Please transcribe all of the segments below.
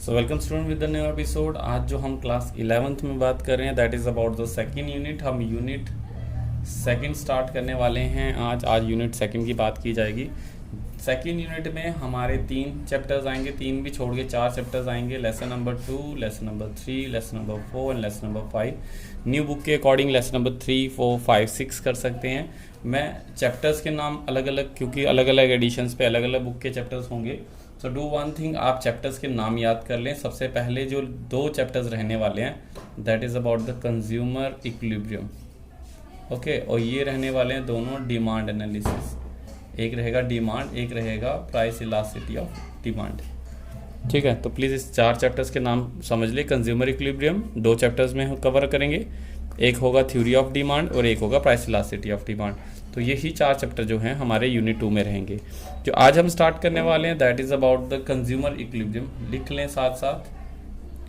So welcome student with the new episode. आज जो हम क्लास 11th में बात कर रहे हैं that is about the second unit. हम यूनिट सेकंड स्टार्ट करने वाले हैं। आज यूनिट सेकंड की बात की जाएगी। सेकंड यूनिट में हमारे 3 चैप्टर्स आएंगे, 3 भी छोड़ के 4 चैप्टर्स आएंगे। Lesson number 2, lesson number 3, lesson number 4 and lesson number 5। New book के अकॉर्डिंग लेसन नंबर 3, 4, 5, 6 कर सकते हैं। मैं चैप्टर्स के नाम अलग अलग, क्योंकि अलग अलग एडिशंस पे अलग अलग बुक के चैप्टर्स होंगे। सो डू वन थिंग, आप चैप्टर्स के नाम याद कर लें। सबसे पहले जो 2 चैप्टर्स रहने वाले हैं that is about the consumer equilibrium, okay. और ये रहने वाले हैं दोनों डिमांड एनालिसिस। एक रहेगा डिमांड, एक रहेगा प्राइस इलास्टिसिटी ऑफ डिमांड, ठीक है। तो प्लीज़ इस 4 चैप्टर्स के नाम समझ ले। कंज्यूमर इक्विलिब्रियम 2 चैप्टर्स में कवर करेंगे, एक होगा थ्योरी ऑफ डिमांड और एक होगा प्राइस इलास्टिसिटी ऑफ डिमांड। तो यही 4 चैप्टर जो हैं हमारे यूनिट 2 में रहेंगे। जो आज हम स्टार्ट करने वाले हैं that is about the consumer equilibrium. लिख लें साथ साथ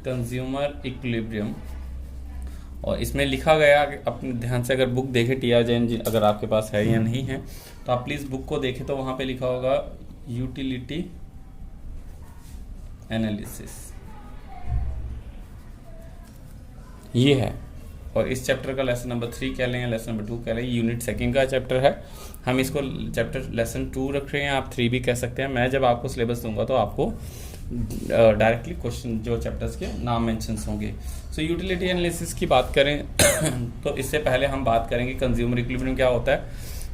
कंज्यूमर इक्विलिब्रियम। और इसमें लिखा गया, अपने ध्यान से अगर बुक देखें टी आर जैन अगर आपके पास है या नहीं है तो आप प्लीज़ बुक को देखें, तो वहाँ पे लिखा होगा यूटिलिटी एनालिसिस, ये है। और इस चैप्टर का लेसन नंबर 3 कह लें या लेसन नंबर 2 कह लें, यूनिट सेकंड का चैप्टर है। हम इसको चैप्टर लेसन 2 रख रहे हैं, आप 3 भी कह सकते हैं। मैं जब आपको सिलेबस दूंगा तो आपको डायरेक्टली क्वेश्चन जो चैप्टर्स के नाम मेंशंस होंगे। सो यूटिलिटी एनालिसिस की बात करें तो इससे पहले हम बात करेंगे कंज्यूमर इक्विलिब्रियम क्या होता है।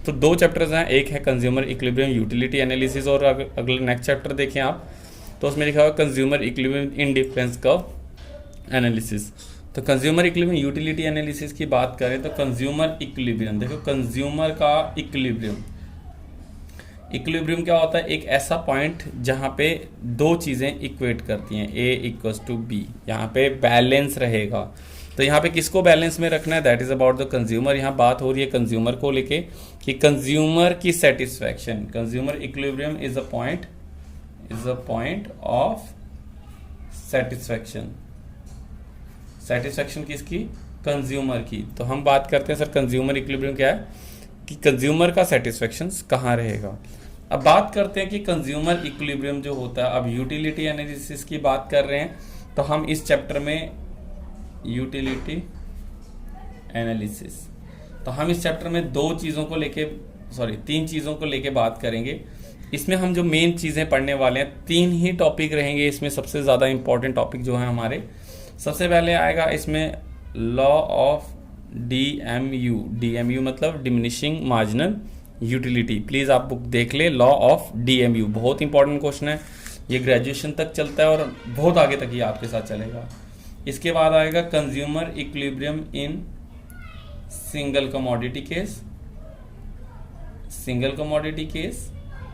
तो 2 चैप्टर्स हैं, एक है कंज्यूमर इक्विलिब्रियम यूटिलिटी एनालिसिस, और अगला नेक्स्ट चैप्टर देखें आप तो उसमें लिखा हुआ consumer equilibrium indifference curve analysis. तो कंज्यूमर इक्विलिब्रियम यूटिलिटी एनालिसिस की बात करें तो कंज्यूमर इक्विलिब्रियम, देखो कंज्यूमर का इक्विलिब्रियम, इक्विलिब्रियम क्या होता है? एक ऐसा पॉइंट जहां पे 2 चीजें इक्वेट करती हैं, A इक्वल्स टू B, यहाँ पे बैलेंस रहेगा। तो यहाँ पे किसको बैलेंस में रखना है? That is about the consumer. यहाँ बात हो रही है कंज्यूमर को लेके कि कंज्यूमर की satisfaction, consumer equilibrium is a point of satisfaction. Satisfaction किसकी? कंज्यूमर की। तो हम बात करते हैं सर कंज्यूमर इक्विलिब्रियम क्या है, कि कंज्यूमर का सेटिस्फैक्शन कहाँ रहेगा। अब बात करते हैं कि कंज्यूमर इक्विलिब्रियम जो होता है, अब यूटिलिटी एनालिसिस की बात कर रहे हैं तो हम इस चैप्टर में यूटिलिटी एनालिसिस, तो हम इस चैप्टर में 3 चीज़ों को लेके बात करेंगे। इसमें हम जो मेन चीज़ें पढ़ने वाले हैं 3 ही टॉपिक रहेंगे। इसमें सबसे ज़्यादा इंपॉर्टेंट टॉपिक जो है हमारे, सबसे पहले आएगा इसमें लॉ ऑफ DMU मतलब डिमिनिशिंग मार्जिनल यूटिलिटी। प्लीज़ आप बुक देख ले, लॉ ऑफ DMU बहुत इंपॉर्टेंट क्वेश्चन है। ये ग्रेजुएशन तक चलता है और बहुत आगे तक ये आपके साथ चलेगा। इसके बाद आएगा consumer equilibrium in single commodity case,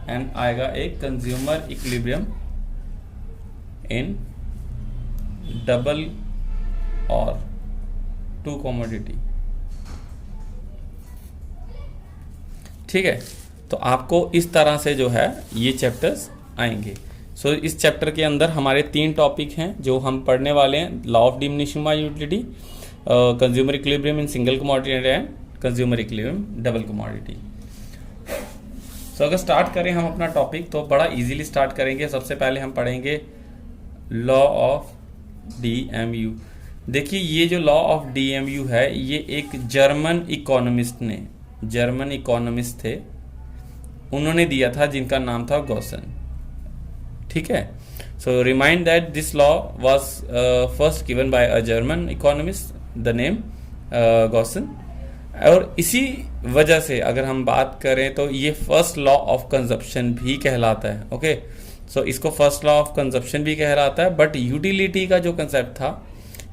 and आएगा एक कंज्यूमर इक्विलिब्रियम इन डबल और 2 कमोडिटी, ठीक है। तो आपको इस तरह से जो है ये चैप्टर्स आएंगे। सो इस चैप्टर के अंदर हमारे 3 टॉपिक हैं जो हम पढ़ने वाले हैं, law of diminishing utility, consumer equilibrium in single commodity and consumer equilibrium double commodity. So अगर स्टार्ट करें हम अपना टॉपिक तो बड़ा इजीली स्टार्ट करेंगे। सबसे पहले हम पढ़ेंगे लॉ ऑफ DMU। देखिए ये जो लॉ ऑफ DMU है ये एक जर्मन इकोनॉमिस्ट थे, उन्होंने दिया था, जिनका नाम था गॉसन, ठीक है। So remind that this law was first given by a German economist the name Gossen. और इसी वजह से अगर हम बात करें तो ये फर्स्ट लॉ ऑफ कंजप्शन भी कहलाता है, ओके। सो इसको फर्स्ट लॉ ऑफ कंजप्शन भी कहलाता है। बट यूटिलिटी का जो कंसेप्ट था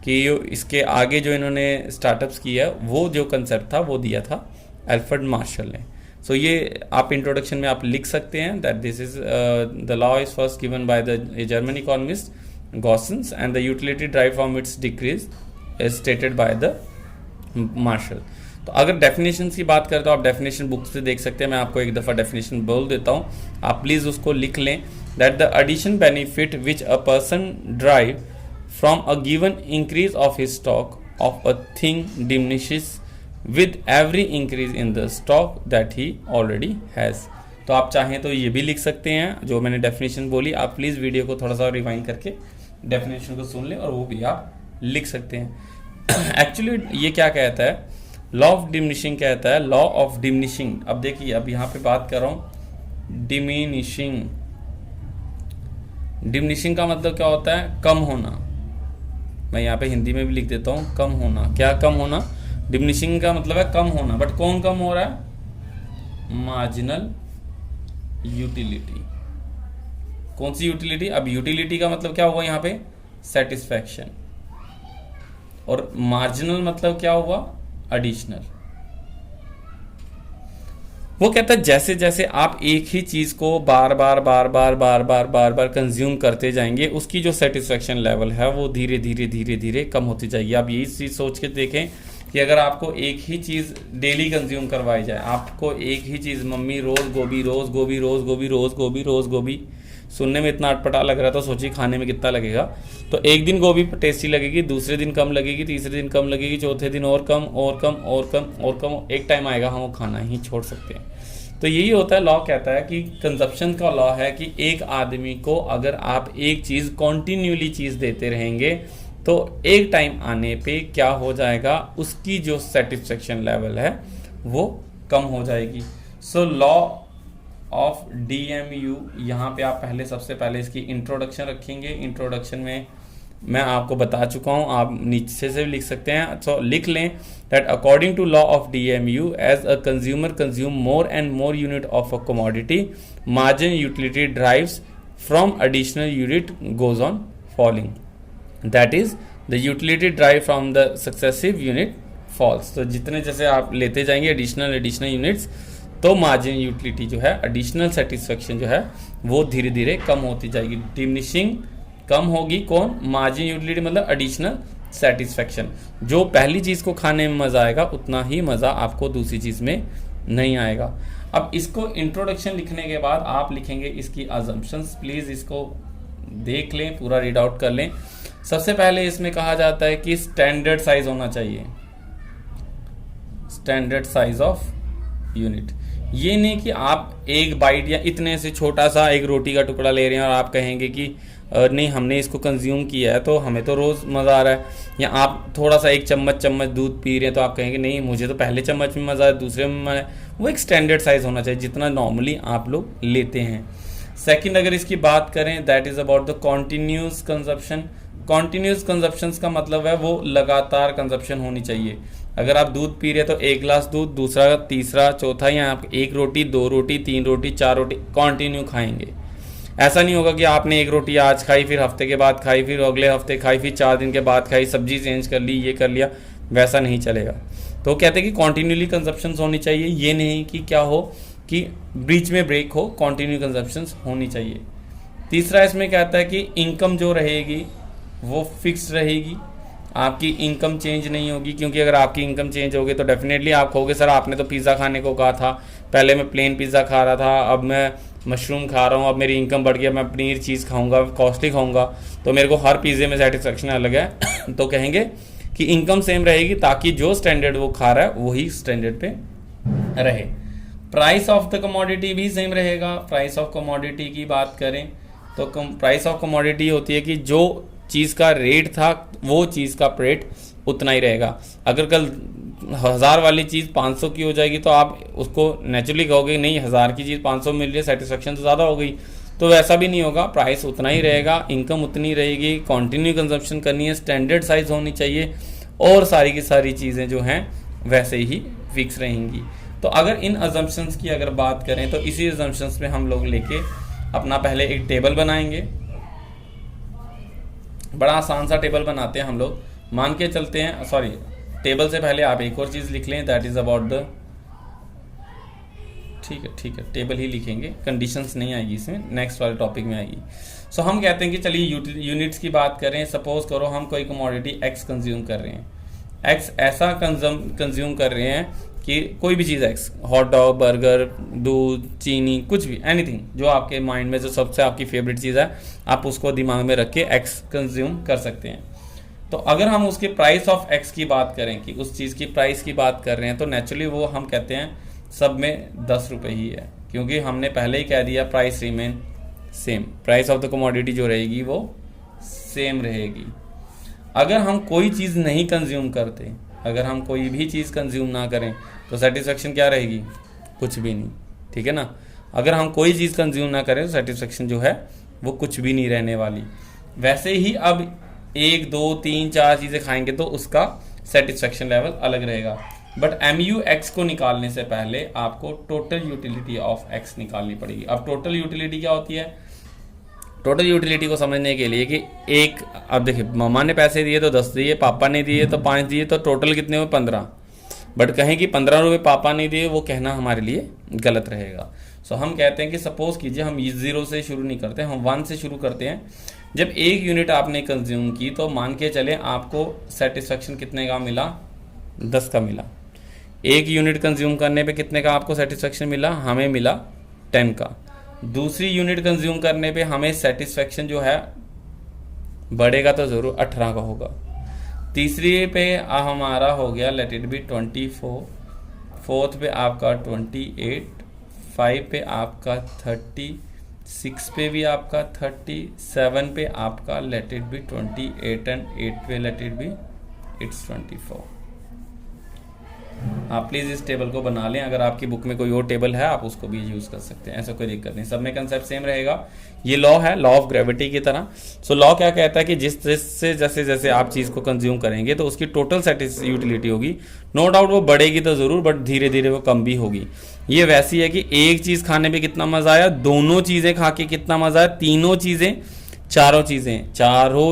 कि इसके आगे जो इन्होंने स्टार्टअप्स किया, वो जो कंसेप्ट था वो दिया था अल्फ्रेड मार्शल ने। सो ये आप इंट्रोडक्शन में आप लिख सकते हैं that this is the law is first given by the German economist Gossens and the utility drive from its decrease is stated by the Marshall. तो अगर डेफिनेशन की बात करें तो आप डेफिनेशन बुक से देख सकते हैं। मैं आपको एक दफ़ा डेफिनेशन बोल देता हूँ, आप प्लीज़ उसको लिख लें। That the addition benefit which a person derive from a given increase of his stock of a thing diminishes with every increase in the stock that he already has। तो आप चाहें तो ये भी लिख सकते हैं जो मैंने डेफिनेशन बोली। आप प्लीज़ वीडियो को थोड़ा सा रिवाइंड करके डेफिनेशन को सुन लें और वो भी आप लिख सकते हैं। एक्चुअली ये क्या कहता है, लॉ ऑफ डिमिनिशिंग कहता है, लॉ ऑफ डिमिनिशिंग। अब देखिए, अब यहाँ पे बात कर रहा हूँ डिमिनिशिंग। डिमिनिशिंग का मतलब क्या होता है, कम होना। मैं यहाँ पे हिंदी में भी लिख देता हूँ, कम होना। क्या कम होना? डिमिनिशिंग का मतलब है कम होना। बट कौन कम हो रहा है? Marginal utility. कौन सी यूटिलिटी? अब यूटिलिटी का मतलब क्या हुआ यहाँ पे? सेटिस्फैक्शन। और मार्जिनल मतलब क्या हुआ? एडिशनल। वो कहता है जैसे जैसे आप एक ही चीज को बार बार बार बार बार बार बार बार कंज्यूम करते जाएंगे, उसकी जो सेटिस्फेक्शन लेवल है वो धीरे धीरे धीरे धीरे कम होती जाएगी। आप यही चीज सोच के देखें कि अगर आपको एक ही चीज डेली कंज्यूम करवाई जाए, आपको एक ही चीज, मम्मी रोज गोभी रोज गोभी रोज गोभी रोज गोभी रोज गोभी, सुनने में इतना अटपटा लग रहा था, सोचिए खाने में कितना लगेगा। तो एक दिन गोभी टेस्टी लगेगी, दूसरे दिन कम लगेगी, तीसरे दिन कम लगेगी, चौथे दिन और कम और कम और कम और कम। एक टाइम आएगा हम वो खाना ही छोड़ सकते हैं। तो यही होता है, लॉ कहता है कि कंजप्शन का लॉ है कि एक आदमी को अगर आप एक चीज़ कॉन्टिन्यूली चीज़ देते रहेंगे तो एक टाइम आने पे क्या हो जाएगा, उसकी जो सेटिस्फेक्शन लेवल है वो कम हो जाएगी। सो लॉ ऑफ DMU, यहाँ पे आप पहले सबसे पहले इसकी इंट्रोडक्शन रखेंगे। इंट्रोडक्शन में मैं आपको बता चुका हूँ, आप नीचे से भी लिख सकते हैं। सो लिख लें that according to law of DMU, as a consumer consume more and more unit of a commodity, margin utility derives from additional unit goes on falling, that is the utility drive from the successive unit falls. तो जितने जैसे आप लेते जाएंगे additional units, तो margin utility जो है, additional satisfaction जो है वो धीरे धीरे कम होती जाएगी। डिमिनिशिंग कम होगी, कौन? मार्जिन यूटिलिटी मतलब एडिशनल सेटिस्फेक्शन। जो पहली चीज को खाने में मजा आएगा उतना ही मजा आपको दूसरी चीज में नहीं आएगा। अब इसको इंट्रोडक्शन लिखने के बाद आप लिखेंगे इसकी अजम्पशंस। प्लीज इसको देख लें, पूरा रीड आउट कर लें। सबसे पहले इसमें कहा जाता है कि स्टैंडर्ड साइज होना चाहिए, स्टैंडर्ड साइज ऑफ यूनिट। ये नहीं कि आप एक बाइट या इतने से छोटा सा एक रोटी का टुकड़ा ले रहे हैं और आप कहेंगे कि नहीं हमने इसको कंज्यूम किया है तो हमें तो रोज़ मज़ा आ रहा है। या आप थोड़ा सा एक चम्मच दूध पी रहे हैं तो आप कहेंगे नहीं मुझे तो पहले चम्मच में मज़ा है, दूसरे में मज़ा है। वो एक स्टैंडर्ड साइज होना चाहिए जितना नॉर्मली आप लोग लेते हैं। सेकंड अगर इसकी बात करें, that is about the continuous consumption. Continuous consumption का मतलब है वो लगातार कंजप्शन होनी चाहिए। अगर आप दूध पी रहे हैं तो एक गिलास दूध, दूसरा, तीसरा, चौथा, या आप एक रोटी, दो रोटी, तीन रोटी, चार रोटी कंटिन्यू खाएंगे। ऐसा नहीं होगा कि आपने एक रोटी आज खाई, फिर हफ्ते के बाद खाई, फिर अगले हफ्ते खाई, फिर 4 दिन के बाद खाई, सब्जी चेंज कर ली, ये कर लिया, वैसा नहीं चलेगा। तो कहते हैं कि कॉन्टिन्यूली कंजप्शन होनी चाहिए, ये नहीं कि क्या हो कि बीच में ब्रेक हो, कॉन्टिन्यू कंजप्शन होनी चाहिए। तीसरा इसमें कहता है कि इनकम जो रहेगी वो फिक्स रहेगी, आपकी इनकम चेंज नहीं होगी। क्योंकि अगर आपकी इनकम चेंज होगी तो डेफिनेटली आप कहोगे सर आपने तो पिज़्ज़ा खाने को कहा था, पहले मैं प्लेन पिज़्ज़ा खा रहा था, अब मैं मशरूम खा रहा हूँ, अब मेरी इनकम बढ़ गया, मैं पनीर चीज़ खाऊंगा, कॉस्टली खाऊंगा, तो मेरे को हर पिज़्ज़े में सेटिस्फेक्शन अलग है। तो कहेंगे कि इनकम सेम रहेगी ताकि जो स्टैंडर्ड वो खा रहा है वही स्टैंडर्ड पे रहे। प्राइस ऑफ द कमोडिटी भी सेम रहेगा। प्राइस ऑफ कमोडिटी की बात करें तो प्राइस ऑफ कमोडिटी होती है कि जो चीज़ का रेट था वो चीज़ का रेट उतना ही रहेगा। अगर कल 1000 वाली चीज़ 500 की हो जाएगी तो आप उसको नेचुरली कहोगे नहीं 1000 की चीज़ 500 मिल रही है, सेटिस्फेक्शन तो ज़्यादा हो गई। तो वैसा भी नहीं होगा, प्राइस उतना ही रहेगा, इनकम उतनी रहेगी, कंटिन्यू कंजप्शन करनी है, स्टैंडर्ड साइज होनी चाहिए और सारी की सारी चीज़ें जो हैं वैसे ही फिक्स रहेंगी। तो अगर इन अजम्पशंस की अगर बात करें तो इसी अजम्पशंस में हम लोग लेके अपना पहले एक टेबल बनाएंगे। बड़ा आसान सा टेबल बनाते हैं हम लोग, मान के चलते हैं। सॉरी, टेबल से पहले आप एक और चीज़ लिख लें, दैट इज़ अबाउट द, ठीक है टेबल ही लिखेंगे, कंडीशंस नहीं आएगी इसमें, नेक्स्ट वाले टॉपिक में आएगी। सो हम कहते हैं कि चलिए यूनिट्स की बात करें। सपोज करो हम कोई कमोडिटी एक्स कंज्यूम कर रहे हैं, एक्स ऐसा कंज्यूम कर रहे हैं कि कोई भी चीज़ एक्स, हॉट डॉग, बर्गर, दूध, चीनी, कुछ भी, एनीथिंग जो आपके माइंड में जो सबसे आपकी फेवरेट चीज़ है आप उसको दिमाग में रख के एक्स कंज्यूम कर सकते हैं। तो अगर हम उसके प्राइस ऑफ एक्स की बात करें कि उस चीज़ की प्राइस की बात कर रहे हैं तो नेचुरली वो हम कहते हैं सब में 10 रुपये ही है। क्योंकि हमने पहले ही कह दिया price remain same, price of the commodity जो रहेगी वो सेम रहेगी। अगर हम कोई चीज़ नहीं कंज्यूम करते, अगर हम कोई भी चीज़ कंज्यूम ना करें तो सेटिस्फेक्शन क्या रहेगी? कुछ भी नहीं, ठीक है ना। अगर हम कोई चीज़ कंज्यूम ना करें तो सेटिस्फेक्शन जो है वो कुछ भी नहीं रहने वाली। वैसे ही अब 1 2 3 4 चीज़ें खाएंगे तो उसका सेटिस्फेक्शन लेवल अलग रहेगा। बट MUX को निकालने से पहले आपको टोटल यूटिलिटी ऑफ X निकालनी पड़ेगी। अब टोटल यूटिलिटी क्या होती है? टोटल यूटिलिटी को समझने के लिए कि एक, अब देखिए मम्मा ने पैसे दिए तो 10 दिए, पापा ने दिए तो 5 दिए, तो टोटल कितने हुए? 15। बट कहें कि 15 रुपये पापा ने दिए, वो कहना हमारे लिए गलत रहेगा। सो हम कहते हैं कि सपोज कीजिए हम 0 से शुरू नहीं करते, हम 1 से शुरू करते हैं। जब 1 यूनिट आपने कंज्यूम की तो मान के चले आपको सेटिस्फेक्शन कितने का मिला? 10 का मिला। 1 यूनिट कंज्यूम करने पे कितने का आपको सेटिस्फेक्शन मिला? हमें मिला 10 का। दूसरी यूनिट कंज्यूम करने पे हमें सेटिस्फेक्शन जो है बढ़ेगा तो ज़रूर 18 का होगा। तीसरी पे हमारा हो गया लेट इट बी 24, फोर्थ पे आपका 28, 5 पे आपका 30, 6 पे भी आपका 30, 7 पे आपका लेट इट बी 28 एंड 8 पे लेट इट बी इट्स 24। आप प्लीज़ इस टेबल को बना लें। अगर आपकी बुक में कोई और टेबल है आप उसको भी यूज़ कर सकते हैं, ऐसा कोई दिक्कत नहीं, सब में कंसेप्ट सेम रहेगा। ये लॉ है, लॉ ऑफ ग्रेविटी की तरह। सो लॉ क्या कहता है कि जिससे जैसे जैसे आप चीज़ को कंज्यूम करेंगे तो उसकी टोटल यूटिलिटी होगी। नो डाउट वो बढ़ेगी तो ज़रूर, बट धीरे धीरे वो कम भी होगी। ये वैसी है कि एक चीज़ खाने पर कितना मज़ा आया, दोनों चीज़ें खा के कितना मज़ा आया, तीनों चीज़ें, चारों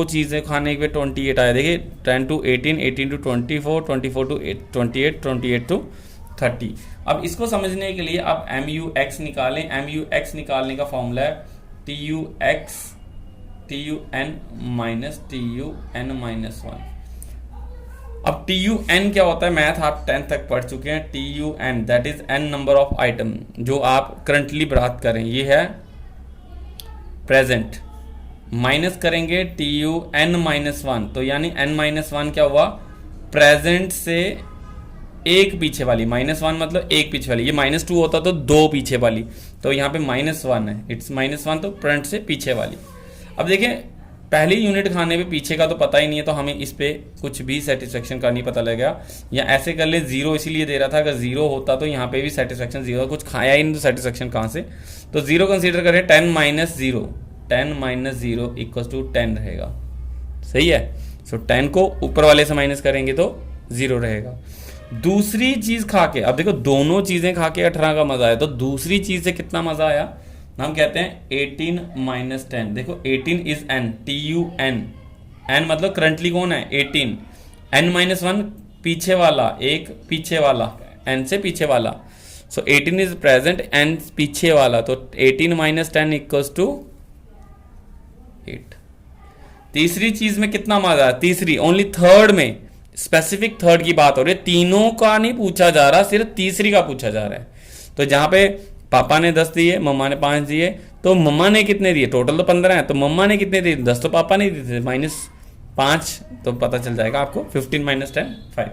चीज़ें खाने पे 28 आया। देखिए 10 to 18, 18 to 24, 24 to 28, 28 to 30। अब इसको समझने के लिए आप MUX निकालें। MUX निकालने का फॉर्मूला है TUX TUN माइनस TUN-1। अब TUN क्या होता है? मैथ आप 10th तक पढ़ चुके हैं। TUN that is N number of item जो आप करंटली बात करें, ये है प्रेजेंट, माइनस करेंगे TUN-1, तो यानी N-1 क्या हुआ? प्रेजेंट से एक पीछे वाली, -1 मतलब एक पीछे वाली। ये -2 होता तो 2 पीछे वाली, तो यहाँ पे -1 है, इट्स -1, तो फ्रंट से पीछे वाली। अब देखें पहली यूनिट खाने पे पीछे का तो पता ही नहीं है, तो हमें इस पे कुछ भी सेटिस्फेक्शन का नहीं पता लगेगा। या ऐसे कर ले 0 इसीलिए दे रहा था, अगर 0 होता तो यहाँ पे भी सेटिस्फेक्शन 0, कुछ खाया ही नहीं तो सेटिस्फेक्शन कहाँ से? तो 0 कंसीडर करें, 10 - 0 इक्वल्स टू 10 रहेगा, सही है। सो 10 को ऊपर वाले से माइनस करेंगे तो 0 रहेगा। दूसरी चीज खा के, अब देखो दोनों चीजें खा के 18 का मजा आया, तो दूसरी चीज से कितना मजा आया? हम कहते हैं 18 - 10। देखो 18 इज N, TUN, N मतलब करंटली कौन है? 18, N-1 पीछे वाला, एक पीछे वाला, N से पीछे वाला। सो 18 इज प्रेजेंट, N पीछे वाला, तो 18 - 10 इक्वल्स टू 8। तीसरी चीज में कितना मजा आया? तीसरी, ओनली थर्ड में, स्पेसिफिक थर्ड की बात हो रही है, तीनों का नहीं पूछा जा रहा, सिर्फ तीसरी का पूछा जा रहा है। तो जहां पे पापा ने 10 दिए, मम्मा ने 5 दिए, तो मम्मा ने कितने दिए? टोटल तो 15 है, तो मम्मा ने कितने दिए? 10 तो पापा ने दिए थे, -5, तो पता चल जाएगा आपको 15 - 10 5।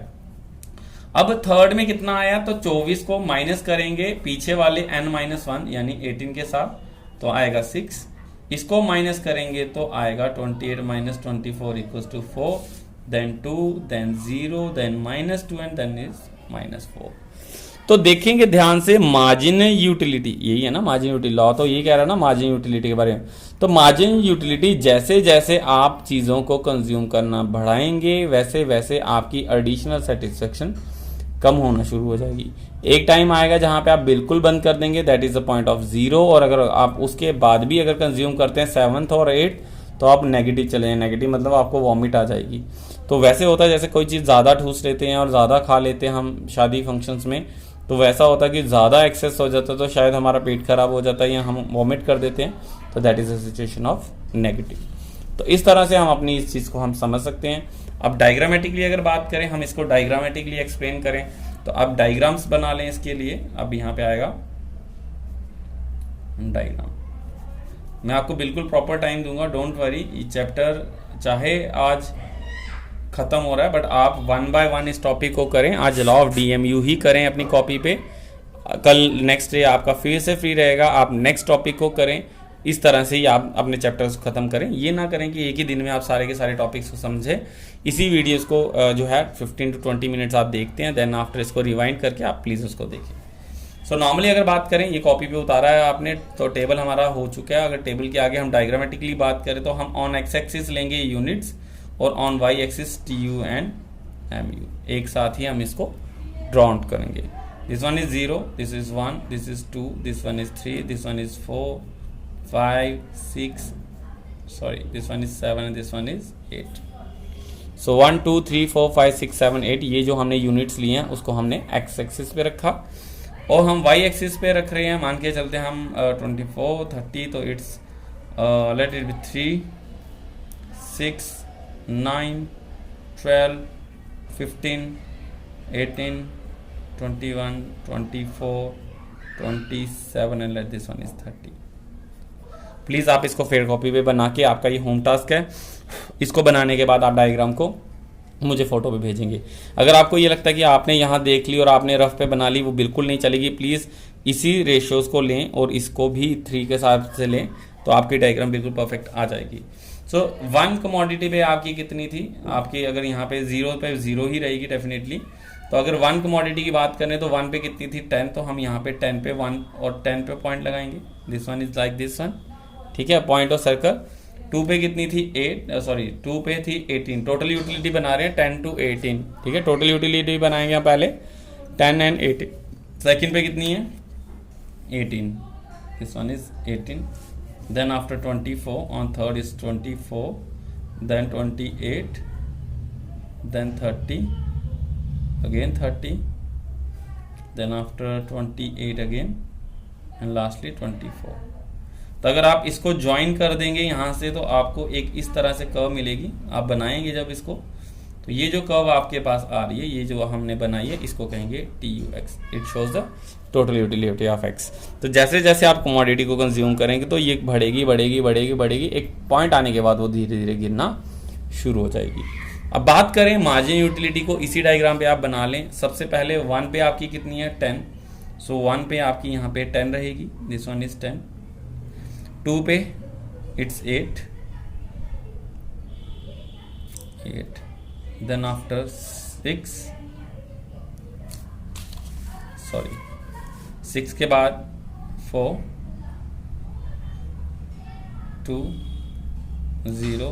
अब थर्ड में कितना आया? तो 24 को माइनस करेंगे पीछे वाले N-1 यानी 18 के साथ, तो आएगा 6। इसको माइनस करेंगे तो आएगा 28 - 24 equals to 4, then 2, then 0, then -2 and then is -4। तो देखेंगे ध्यान से मार्जिन यूटिलिटी, यही है ना मार्जिन यूटिलिटी लॉ, तो ये कह रहा है ना मार्जिन यूटिलिटी के बारे में। तो मार्जिन यूटिलिटी जैसे जैसे आप चीज़ों को कंज्यूम करना बढ़ाएंगे वैसे वैसे आपकी एडिशनल सेटिस्फेक्शन कम होना शुरू हो जाएगी। एक टाइम आएगा जहां पे आप बिल्कुल बंद कर देंगे, that is the point of 0। और अगर आप उसके बाद भी अगर कंज्यूम करते हैं 7th और 8th, तो आप नेगेटिव चले जाएं। नेगेटिव मतलब आपको वॉमिट आ जाएगी। तो वैसे होता है जैसे कोई चीज़ ज़्यादा ठूस लेते हैं और ज़्यादा खा लेते हैं हम शादी फंक्शंस में, तो वैसा होता है कि ज़्यादा एक्सेस हो जाता है तो शायद हमारा पेट खराब हो जाता है या हम वॉमिट कर देते हैं, तो that is a situation of negative. तो इस तरह से हम अपनी इस चीज़ को हम समझ सकते हैं। अब डायग्रामेटिकली अगर बात करें, हम इसको डायग्रामेटिकली एक्सप्लेन करें, तो अब डायग्राम्स बना लें इसके लिए। अब यहाँ पे आएगा डायग्राम, मैं आपको बिल्कुल प्रॉपर टाइम दूंगा, डोंट वरी। ये चैप्टर चाहे आज खत्म हो रहा है, बट आप 1 by 1 इस टॉपिक को करें। आज लॉ ऑफ DMU ही करें अपनी कॉपी पे, कल नेक्स्ट डे आपका फिर से फ्री रहेगा, आप नेक्स्ट टॉपिक को करें। इस तरह से ही आप अपने चैप्टर्स को ख़त्म करें। ये ना करें कि एक ही दिन में आप सारे के सारे टॉपिक्स को समझें। इसी वीडियोस को जो है 15 to 20 मिनट्स आप देखते हैं, देन आफ्टर इसको रिवाइंड करके आप प्लीज़ उसको देखिए। सो नॉर्मली अगर बात करें, ये कॉपी पे उतारा है आपने, तो टेबल हमारा हो चुका है। अगर टेबल के आगे हम डायग्रामेटिकली बात करें तो हम ऑन एक्स एक्सिस लेंगे यूनिट्स और on Y axis TU and MU, एक साथ ही हम इसको ड्रॉ आउट करेंगे। This one is 0, this is 1, this is 2, this one is 3, this one is 4, 5, 6, sorry, this one is 7 and this one is 8. So 1 2 3 4 5 6 7 8 ये जो हमने यूनिट्स लिए हैं उसको हमने एक्स एक्सिस पे रखा और हम वाई एक्सिस पे रख रहे हैं। मान के चलते हैं हम 24 30, तो it's let it be 3 6 9 12 15 18 21 24 27 and let this one is 30। Please आप इसको फेयर कॉपी पे बना के, आपका ये होम टास्क है, इसको बनाने के बाद आप डायग्राम को मुझे फ़ोटो पे भेजेंगे। अगर आपको ये लगता है कि आपने यहाँ देख ली और आपने रफ पे बना ली, वो बिल्कुल नहीं चलेगी। प्लीज़ इसी रेशियोज़ को लें और इसको भी 3 के साथ से लें, तो आपकी डायग्राम बिल्कुल परफेक्ट आ जाएगी। सो 1 कमोडिटी पे आपकी कितनी थी, आपकी अगर यहाँ पे 0 पे 0 ही रहेगी डेफिनेटली। तो अगर 1 कमोडिटी की बात करें तो 1 पे कितनी थी 10, तो हम यहाँ पे 10 पे 1 और 10 पे पॉइंट लगाएंगे। This one is like this one, ठीक है, पॉइंट और सर्कल। 2 पे कितनी थी 2 पे थी 18। टोटल यूटिलिटी बना रहे हैं 10 to 18, ठीक है। टोटल यूटिलिटी बनाएंगे हम पहले 10 and 18। सेकंड पे कितनी है 18, this one is 18। Then after 24 on third is 24, then 28, then 30, again 30, then after 28 again and lastly 24। तो अगर आप इसको ज्वाइन कर देंगे यहाँ से तो आपको एक इस तरह से कर्व मिलेगी। आप बनाएंगे जब इसको, तो ये जो कर्व आपके पास आ रही है, ये जो हमने बनाई है, इसको कहेंगे TUX। It shows the total utility of X। तो जैसे जैसे आप कमोडिटी को कंज्यूम करेंगे तो ये बढ़ेगी बढ़ेगी बढ़ेगी बढ़ेगी, एक पॉइंट आने के बाद वो धीरे धीरे गिरना शुरू हो जाएगी। अब बात करें मार्जिन यूटिलिटी को, इसी डायग्राम पे आप बना लें। सबसे पहले 1 पे आपकी कितनी है 10, सो 1 पे आपकी यहाँ पे 10 रहेगी, दिस वन इज 10। 2 पे इट्स 8, देन आफ्टर 6 के बाद 4 2 0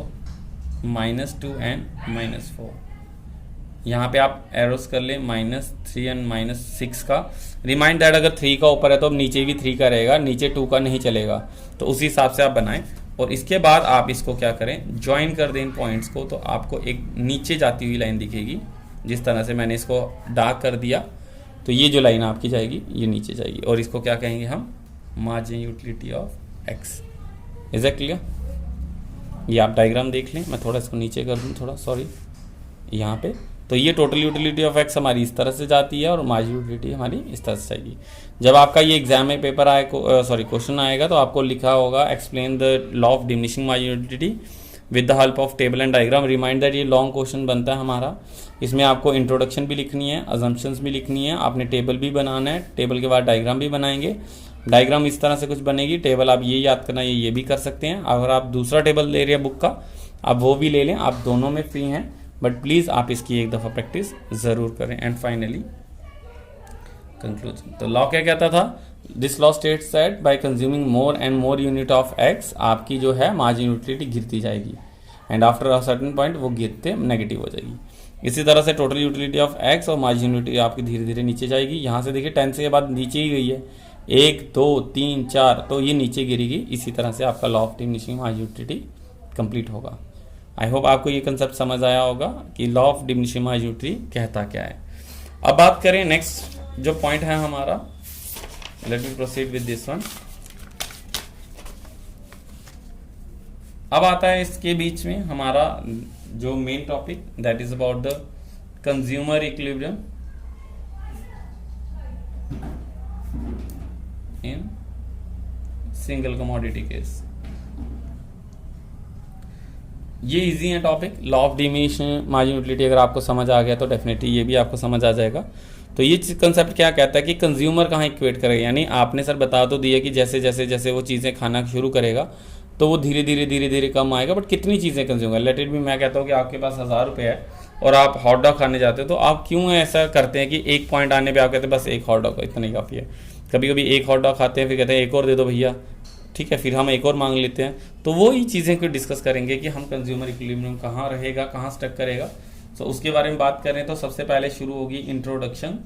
-2 एंड -4। यहाँ पे आप एरोस कर लें -3 एंड -6 का। रिमाइंड दैट अगर 3 का ऊपर है तो अब नीचे भी 3 का रहेगा, नीचे 2 का नहीं चलेगा। तो उसी हिसाब से आप बनाएं और इसके बाद आप इसको क्या करें, ज्वाइन कर दें इन पॉइंट्स को। तो आपको एक नीचे जाती हुई लाइन दिखेगी। जिस तरह से मैंने इसको डार्क कर दिया, तो ये जो लाइन आपकी जाएगी ये नीचे जाएगी और इसको क्या कहेंगे हम, margin utility of X। Is it clear? ये आप डायग्राम देख लें। मैं थोड़ा इसको नीचे कर दूँ, थोड़ा सॉरी, यहाँ पे। तो ये टोटल यूटिलिटी ऑफ X हमारी इस तरह से जाती है और मार्जिन यूटिलिटी हमारी इस तरह से जाएगी। जब आपका ये एग्जाम में पेपर आए क्वेश्चन आएगा तो आपको लिखा होगा explain the law of diminishing margin utility with the help of table and diagram. Remind that ये लॉन्ग क्वेश्चन बनता है हमारा। इसमें आपको इंट्रोडक्शन भी लिखनी है, अजम्पशंस भी लिखनी है, आपने टेबल भी बनाना है, टेबल के बाद डायग्राम भी बनाएंगे। डायग्राम इस तरह से कुछ बनेगी, टेबल आप ये याद करना, ये भी कर सकते हैं। अगर आप दूसरा टेबल ले रहे हैं बुक का, आप वो भी ले लें, आप दोनों में फ्री हैं, बट प्लीज़ आप इसकी एक दफ़ा प्रैक्टिस ज़रूर करें। And finally conclusion. तो लॉ क्या कहता था, this law states that bye consuming more and more unit of X आपकी जो है मार्जिन यूटिलिटी गिरती जाएगी and after a certain point वो गिरते नेगेटिव हो जाएगी। इसी तरह से टोटल यूटिलिटी ऑफ X और मार्जिन यूटिलिटी आपकी धीरे धीरे नीचे जाएगी। यहाँ से देखिए 10 से बाद नीचे ही गई है, 1 2 3 4, तो ये नीचे गिरेगी। इसी तरह से आपका law of diminishing margin utility complete होगा। आई होप आपको ये कंसेप्ट समझ आया होगा कि law of diminishing margin utility कहता क्या है। अब बात करें नेक्स्ट जो पॉइंट है हमारा, let me proceed with this one. अब आता है इसके बीच में हमारा जो main topic, that is about the consumer equilibrium in single commodity case. ये इजी है topic. Law of diminishing margin utility अगर आपको समझ आ गया तो डेफिनेटली ये भी आपको समझ आ जाएगा। तो ये कंसेप्ट क्या कहता है कि कंज्यूमर कहाँ इक्वेट करेगा, यानी आपने सर बता तो दिया कि जैसे जैसे जैसे वो चीज़ें खाना शुरू करेगा तो वो धीरे धीरे कम आएगा, बट कितनी चीज़ें कंज्यूम करेगा। लेट इट भी मैं कहता हूँ कि आपके पास 1000 रुपये है और आप हॉट डॉग खाने जाते हो, तो आप क्यों ऐसा करते हैं कि एक पॉइंट आने पे आप कहते हैं बस एक हॉट डॉग इतना ही काफ़ी है। कभी कभी एक हॉट डॉग खाते हैं, फिर कहते हैं एक और दे दो भैया, ठीक है, फिर हम एक और मांग लेते हैं। तो वो ही चीज़ें को डिस्कस करेंगे कि हम कंज्यूमर इक्विलिब्रियम कहाँ रहेगा, कहाँ स्टक करेगा। तो उसके बारे में बात करें तो सबसे पहले शुरू होगी इंट्रोडक्शन।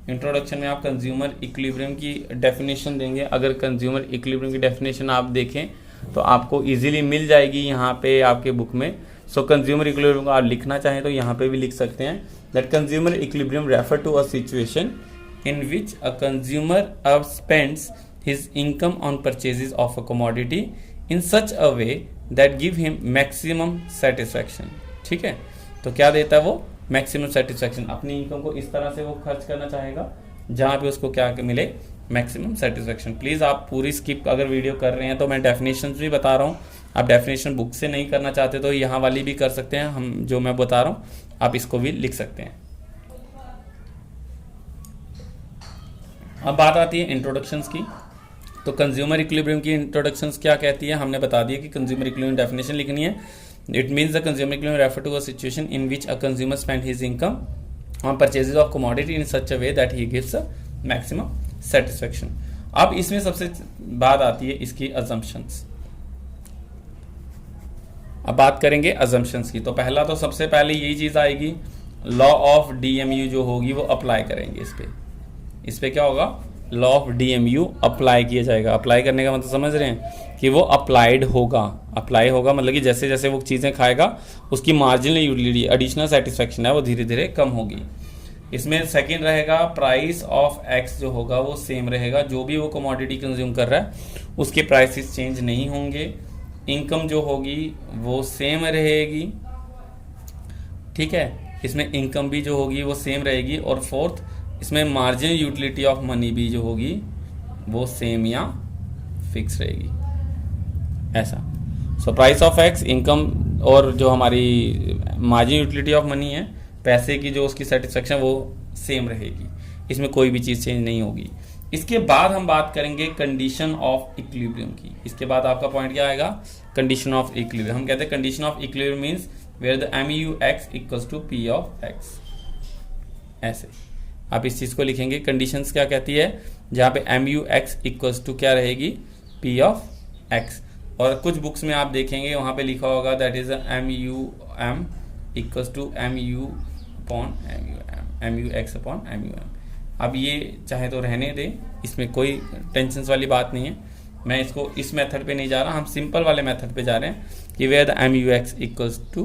इंट्रोडक्शन में आप कंज्यूमर इक्विलिब्रियम की डेफिनेशन देंगे। अगर कंज्यूमर इक्विलिब्रियम की डेफिनेशन आप देखें तो आपको इजीली मिल जाएगी यहाँ पे आपके बुक में। सो कंज्यूमर इक्विलिब्रियम को आप लिखना चाहें तो यहाँ पे भी लिख सकते हैं that consumer equilibrium refer to a situation in which a consumer spends his income on purchases of a commodity in such a way that give him maximum satisfaction। ठीक है, तो क्या देता है वो मैक्सिमम सेटिस्फैक्शन, अपनी इनकम को इस तरह से वो खर्च करना चाहेगा जहाँ पे उसको क्या मिले, मैक्सिमम सेटिस्फैक्शन। प्लीज़ आप पूरी स्किप अगर वीडियो कर रहे हैं तो मैं डेफिनेशन भी बता रहा हूँ, आप डेफिनेशन बुक से नहीं करना चाहते तो यहाँ वाली भी कर सकते हैं, हम जो मैं बता रहा हूँ आप इसको भी लिख सकते हैं। अब बात आती है इंट्रोडक्शंस की। तो कंज्यूमर इक्विलिब्रियम की इंट्रोडक्शंस क्या कहती है, हमने बता दिया कि कंज्यूमर इक्विलिब्रियम डेफिनेशन लिखनी है। It means the consumer equilibrium refer to a situation in which a consumer spend his income on purchases of commodity in such a way that he gives maximum satisfaction. अब इसमें सबसे बात आती है इसकी assumptions. अब बात करेंगे अजम्पशंस की। तो पहला तो सबसे पहले यही चीज आएगी, लॉ ऑफ डीएमयू जो होगी वो अप्लाई करेंगे इस पे क्या होगा, लॉ ऑफ डीएमयू अप्लाई किया जाएगा। अप्लाई करने का मतलब समझ रहे हैं कि वो अप्लाइड होगा। अप्लाई होगा मतलब कि जैसे जैसे वो चीज़ें खाएगा उसकी मार्जिनल यूटिलिटी, एडिशनल सेटिस्फेक्शन है वो धीरे धीरे कम होगी। इसमें सेकंड रहेगा प्राइस ऑफ एक्स जो होगा वो सेम रहेगा, जो भी वो कमोडिटी कंज्यूम कर रहा है उसके प्राइसेस चेंज नहीं होंगे। इनकम जो होगी वो सेम रहेगी, ठीक है, इसमें इनकम भी जो होगी वो सेम रहेगी। और फोर्थ, इसमें मार्जिनल यूटिलिटी ऑफ मनी भी जो होगी वो सेम या फिक्स रहेगी, ऐसा। So price of x, income और जो हमारी मार्जिनल यूटिलिटी ऑफ मनी है, पैसे की जो उसकी सेटिस्फेक्शन वो सेम रहेगी, इसमें कोई भी चीज़ चेंज नहीं होगी। इसके बाद हम बात करेंगे कंडीशन ऑफ इक्विलिब्रियम की। इसके बाद आपका पॉइंट क्या आएगा, कंडीशन ऑफ इक्विलिब्रियम। हम कहते हैं condition of equilibrium means where the MUX equals to P of X, ऐसे आप इस चीज को लिखेंगे। कंडीशंस क्या कहती है, जहां पे MUX इक्वल्स टू क्या रहेगी, P ऑफ X। और कुछ बुक्स में आप देखेंगे वहां पे लिखा होगा that is MUM equals to MU upon MUX upon MUM। अब ये चाहे तो रहने दें, इसमें कोई टेंशन वाली बात नहीं है। मैं इसको इस मेथड पे नहीं जा रहा, हम सिंपल वाले मेथड पे जा रहे हैं कि where the MUX equals to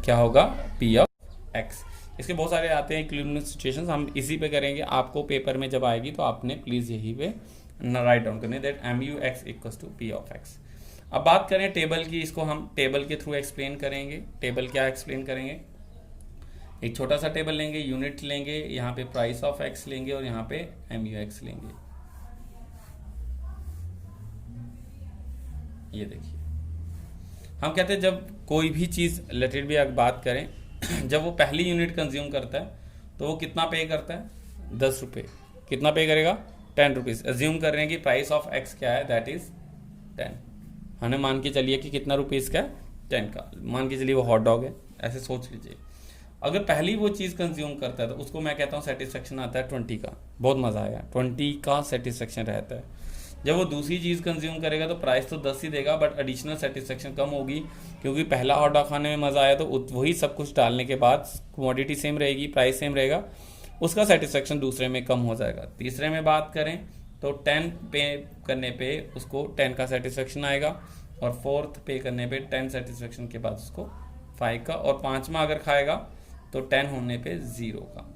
क्या होगा, P ऑफ X। इसके बहुत सारे आते हैं इक्विलिब्रियम सिचुएशंस, हम इसी पे करेंगे। आपको पेपर में जब आएगी तो आपने प्लीज यही पे राइट डाउन करने that MUX equals to P of X। अब बात करें टेबल की, इसको हम टेबल के थ्रू एक्सप्लेन करेंगे। टेबल क्या एक्सप्लेन करेंगे, एक छोटा सा टेबल लेंगे, यूनिट लेंगे, यहाँ पे प्राइस ऑफ एक्स लेंगे और यहाँ पे MUX लेंगे। ये देखिए, हम कहते हैं जब कोई भी चीज रिलेटेड भी बात करें, जब वो पहली यूनिट कंज्यूम करता है तो वो कितना पे करता है, 10 रुपये। कितना पे करेगा, 10 रुपीज। एज्यूम कर रहे हैं कि प्राइस ऑफ एक्स क्या है, दैट इज 10। हमें मान के चलिए कि कितना रुपीज का है, 10 का। मान के चलिए वो हॉट डॉग है, ऐसे सोच लीजिए। अगर पहली वो चीज कंज्यूम करता है तो उसको मैं कहता हूँ सेटिस्फेक्शन आता है 20 का, बहुत मजा आएगा, 20 का सेटिस्फेक्शन रहता है। जब वो दूसरी चीज कंज्यूम करेगा तो प्राइस तो 10 ही देगा, बट एडिशनल सेटिस्फेक्शन कम होगी, क्योंकि पहला हॉट डॉग खाने में मजा आया तो वही सब कुछ डालने के बाद कमोडिटी सेम रहेगी, प्राइस सेम रहेगा, उसका सेटिस्फेक्शन दूसरे में कम हो जाएगा। तीसरे में बात करें तो 10 पे करने पे उसको 10 का सेटिस्फेक्शन आएगा, और फोर्थ पे करने पे 10 सेटिस्फेक्शन के बाद उसको 5 का, और पांचवा अगर खाएगा तो 10 होने पे 0 का।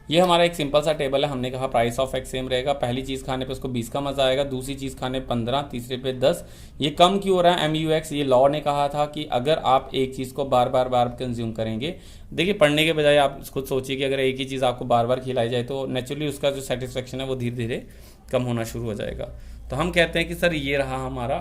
ये हमारा एक सिंपल सा टेबल है। हमने कहा प्राइस ऑफ एक्स सेम रहेगा, पहली चीज खाने पे उसको 20 का मजा आएगा, दूसरी चीज खाने 15, तीसरे पे 10। ये कम क्यों हो रहा है, MUX, ये लॉ ने कहा था कि अगर आप एक चीज को बार बार कंज्यूम करेंगे, देखिए पढ़ने के बजाय आप खुद सोचिए कि अगर एक ही चीज आपको बार बार खिलाई जाए तो नेचुरली उसका जो सेटिस्फेक्शन है वो धीरे धीरे कम होना शुरू हो जाएगा। तो हम कहते हैं कि सर ये रहा हमारा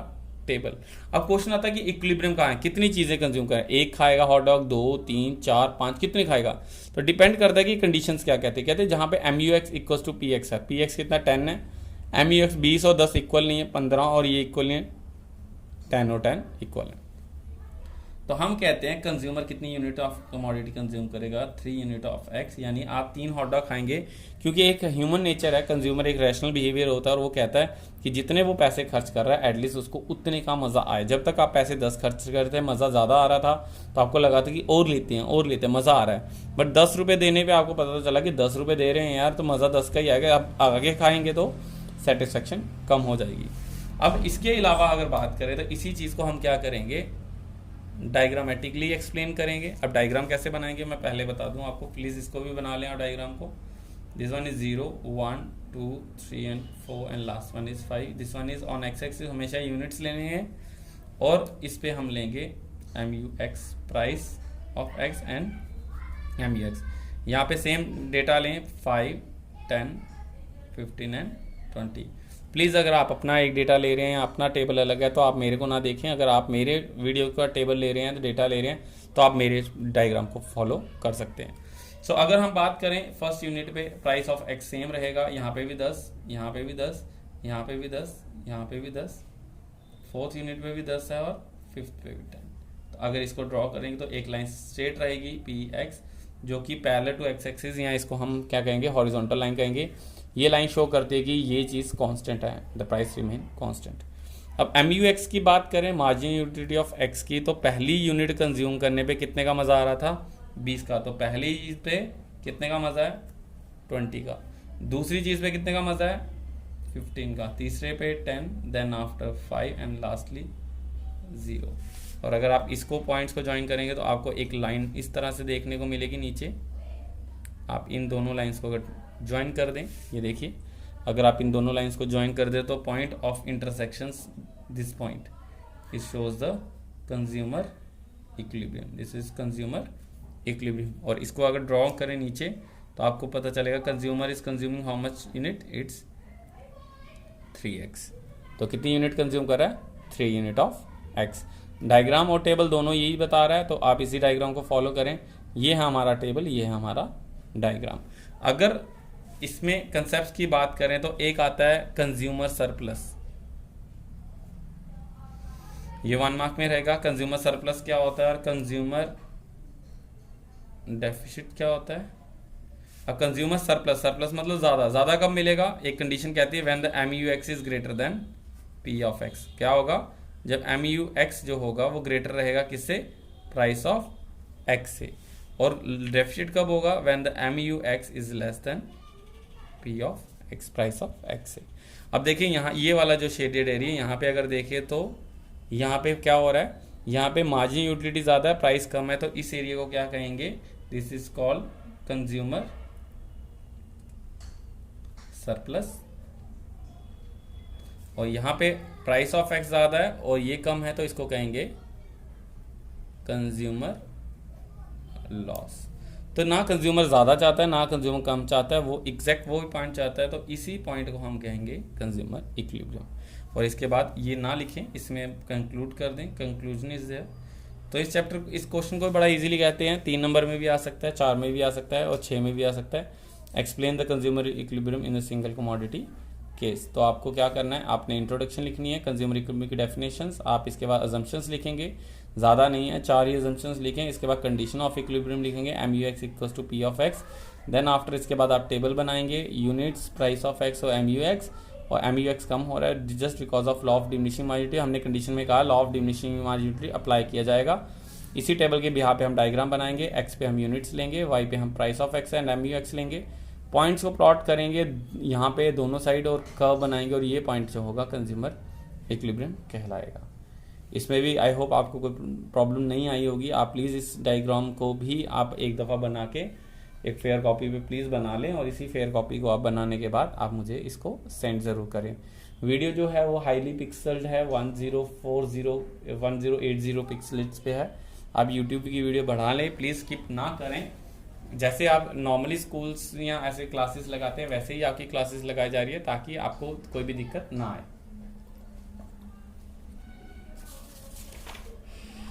टेबल। अब क्वेश्चन आता है कि इक्विलिब्रियम कहाँ है, कितनी चीज़ें कंज्यूम करें, एक खाएगा हॉट डॉग, 2 3 4 5, कितने खाएगा। तो डिपेंड करता है कि कंडीशंस क्या कहते हैं जहाँ पे MUX इक्वल टू PX है, PX कितना 10 है, MUX 20 और 10 इक्वल नहीं है 15, और ये इक्वल नहीं है 10 और 10 इक्वल है। तो हम कहते हैं कंज्यूमर कितनी यूनिट ऑफ कमोडिटी कंज्यूम करेगा, 3 यूनिट ऑफ एक्स, यानी आप 3 हॉट डॉग खाएंगे, क्योंकि एक ह्यूमन नेचर है, कंज्यूमर एक रैशनल बिहेवियर होता है और वो कहता है कि जितने वो पैसे खर्च कर रहा है एटलीस्ट उसको उतने का मज़ा आए। जब तक आप पैसे 10 खर्च करते हैं मज़ा ज़्यादा आ रहा था तो आपको लगा था कि और लेते हैं मज़ा आ रहा है, बट 10 रुपये देने पर आपको पता चला कि 10 रुपये दे रहे हैं यार तो मज़ा 10 का ही आएगा, आप आगे खाएंगे तो सेटिस्फेक्शन कम हो जाएगी। अब इसके अलावा अगर बात करें तो इसी चीज़ को हम क्या करेंगे, डायग्रामेटिकली एक्सप्लेन करेंगे। अब डायग्राम कैसे बनाएंगे मैं पहले बता दूं आपको, प्लीज़ इसको भी बना लें आप डायग्राम को। This one is 0 1 2 3 and 4 and last one is 5। This one is on X axis, हमेशा यूनिट्स लेने हैं और इस पे हम लेंगे MUX price of x and MUX। यहाँ पे सेम डेटा लें 5 10 15 एंड 20। प्लीज़ अगर आप अपना एक डेटा ले रहे हैं, अपना टेबल अलग है तो आप मेरे को ना देखें, अगर आप मेरे वीडियो का टेबल ले रहे हैं तो डेटा ले रहे हैं तो आप मेरे डायग्राम को फॉलो कर सकते हैं। सो अगर हम बात करें फर्स्ट यूनिट पे प्राइस ऑफ एक्स सेम रहेगा, यहाँ पे भी 10, यहाँ पे भी 10, यहाँ पे भी 10, यहाँ पे भी 10, फोर्थ यूनिट पे भी 10 है और फिफ्थ पे भी 10। तो अगर इसको ड्रॉ करेंगे तो एक लाइन स्ट्रेट रहेगी PX जो कि पैरेलल टू एक्स एक्सिस, या इसको हम क्या कहेंगे हॉरिजॉन्टल लाइन कहेंगे। ये लाइन शो करती है कि ये चीज़ कांस्टेंट है, द प्राइस रिमेन कांस्टेंट। अब MUX की बात करें, मार्जिन यूटिलिटी ऑफ एक्स की, तो पहली यूनिट कंज्यूम करने पे कितने का मज़ा आ रहा था 20 का, तो पहली चीज़ पे कितने का मज़ा है 20 का, दूसरी चीज़ पे कितने का मज़ा है 15 का, तीसरे पे 10, देन आफ्टर 5 एंड लास्टली 0। और अगर आप इसको पॉइंट्स को ज्वाइन करेंगे तो आपको एक लाइन इस तरह से देखने को मिलेगी नीचे। आप इन दोनों लाइंस को अगर ज्वाइन कर दें, ये देखिए अगर आप इन दोनों लाइंस को ज्वाइन कर दें तो point of intersections, this point it shows the consumer equilibrium, this is consumer equilibrium. और इसको अगर ड्रॉ करें नीचे तो आपको पता चलेगा consumer is consuming how much unit, it's 3x। तो कितनी यूनिट कंज्यूम कर रहा है 3 यूनिट ऑफ x। डायग्राम और टेबल दोनों यही बता रहा है, तो आप इसी डायग्राम को फॉलो करें। ये है हमारा टेबल, ये है हमारा डायग्राम। अगर इसमें कंसेप्ट की बात करें तो एक आता है कंज्यूमर सरप्लस, ये 1 मार्क में रहेगा। कंज्यूमर सरप्लस क्या होता है और कंज्यूमर डेफिसिट क्या होता है। अब कंज्यूमर सरप्लस, सरप्लस मतलब ज्यादा, ज्यादा कब मिलेगा, एक कंडीशन कहती है when the MUX is greater than P of x। क्या होगा, जब MUX जो होगा वो ग्रेटर रहेगा किससे, प्राइस ऑफ x से। और डेफिसिट कब होगा, when the MUX is less than P of x, price of x से। अब देखिए यहाँ ये वाला जो शेडेड एरिया, यहाँ पे अगर देखें तो यहाँ पे क्या हो रहा है, यहाँ पे मार्जिन यूटिलिटी ज़्यादा है, प्राइस कम है, तो इस एरिया को क्या कहेंगे, this is called consumer surplus. और यहाँ पे प्राइस ऑफ एक्स ज़्यादा है और ये कम है तो इसको कहेंगे कंज्यूमर लॉस। तो ना कंज्यूमर ज़्यादा चाहता है ना कंज्यूमर कम चाहता है, वो एग्जैक्ट वो पॉइंट चाहता है, तो इसी पॉइंट को हम कहेंगे कंज्यूमर इक्विलिब्रियम। और इसके बाद ये ना लिखें, इसमें कंक्लूड कर दें, कंक्लूजन इज देयर। तो इस चैप्टर, इस क्वेश्चन को बड़ा इजीली कहते हैं, 3 नंबर में भी आ सकता है, 4 में भी आ सकता है और 6 में भी आ सकता है। Explain the consumer equilibrium in a single commodity case. तो आपको क्या करना है, आपने इंट्रोडक्शन लिखनी है, कंज्यूमर इक्विलिब्रियम की डेफिनेशंस, आप इसके बाद अजम्पशंस लिखेंगे, ज़्यादा नहीं है 4 ही अजम्पशंस लिखें। इसके बाद कंडीशन ऑफ इक्विलिब्रियम लिखेंगे, MUX equals to P of x। Then after इसके बाद आप टेबल बनाएंगे, यूनिट्स प्राइस ऑफ x और MUX, और MUX कम हो रहा है just because of law of diminishing marginal utility. हमने कंडीशन में कहा law of diminishing marginal utility apply किया जाएगा। इसी टेबल के बिहार पे हम डायग्राम बनाएंगे, x पे हम यूनिट्स लेंगे, y पे हम price of x and MUX लेंगे, पॉइंट्स को प्लॉट करेंगे यहाँ पे दोनों साइड और कर्व बनाएंगे, और ये पॉइंट जो होगा कंज्यूमर इक्विलिब्रियम कहलाएगा। इसमें भी आई होप आपको कोई प्रॉब्लम नहीं आई होगी। आप प्लीज़ इस डायग्राम को भी आप एक दफ़ा बना के एक फेयर कॉपी पे प्लीज़ बना लें, और इसी फेयर कॉपी को आप बनाने के बाद आप मुझे इसको सेंड ज़रूर करें। वीडियो जो है वो हाईली पिक्सल्ड है, 1080 पिक्सल्स पे है। आप यूट्यूब की वीडियो बढ़ा लें, प्लीज़ स्किप ना करें। जैसे आप नॉर्मली स्कूल्स या ऐसे क्लासेस लगाते हैं वैसे ही आपकी क्लासेस लगाई जा रही है, ताकि आपको कोई भी दिक्कत ना आए।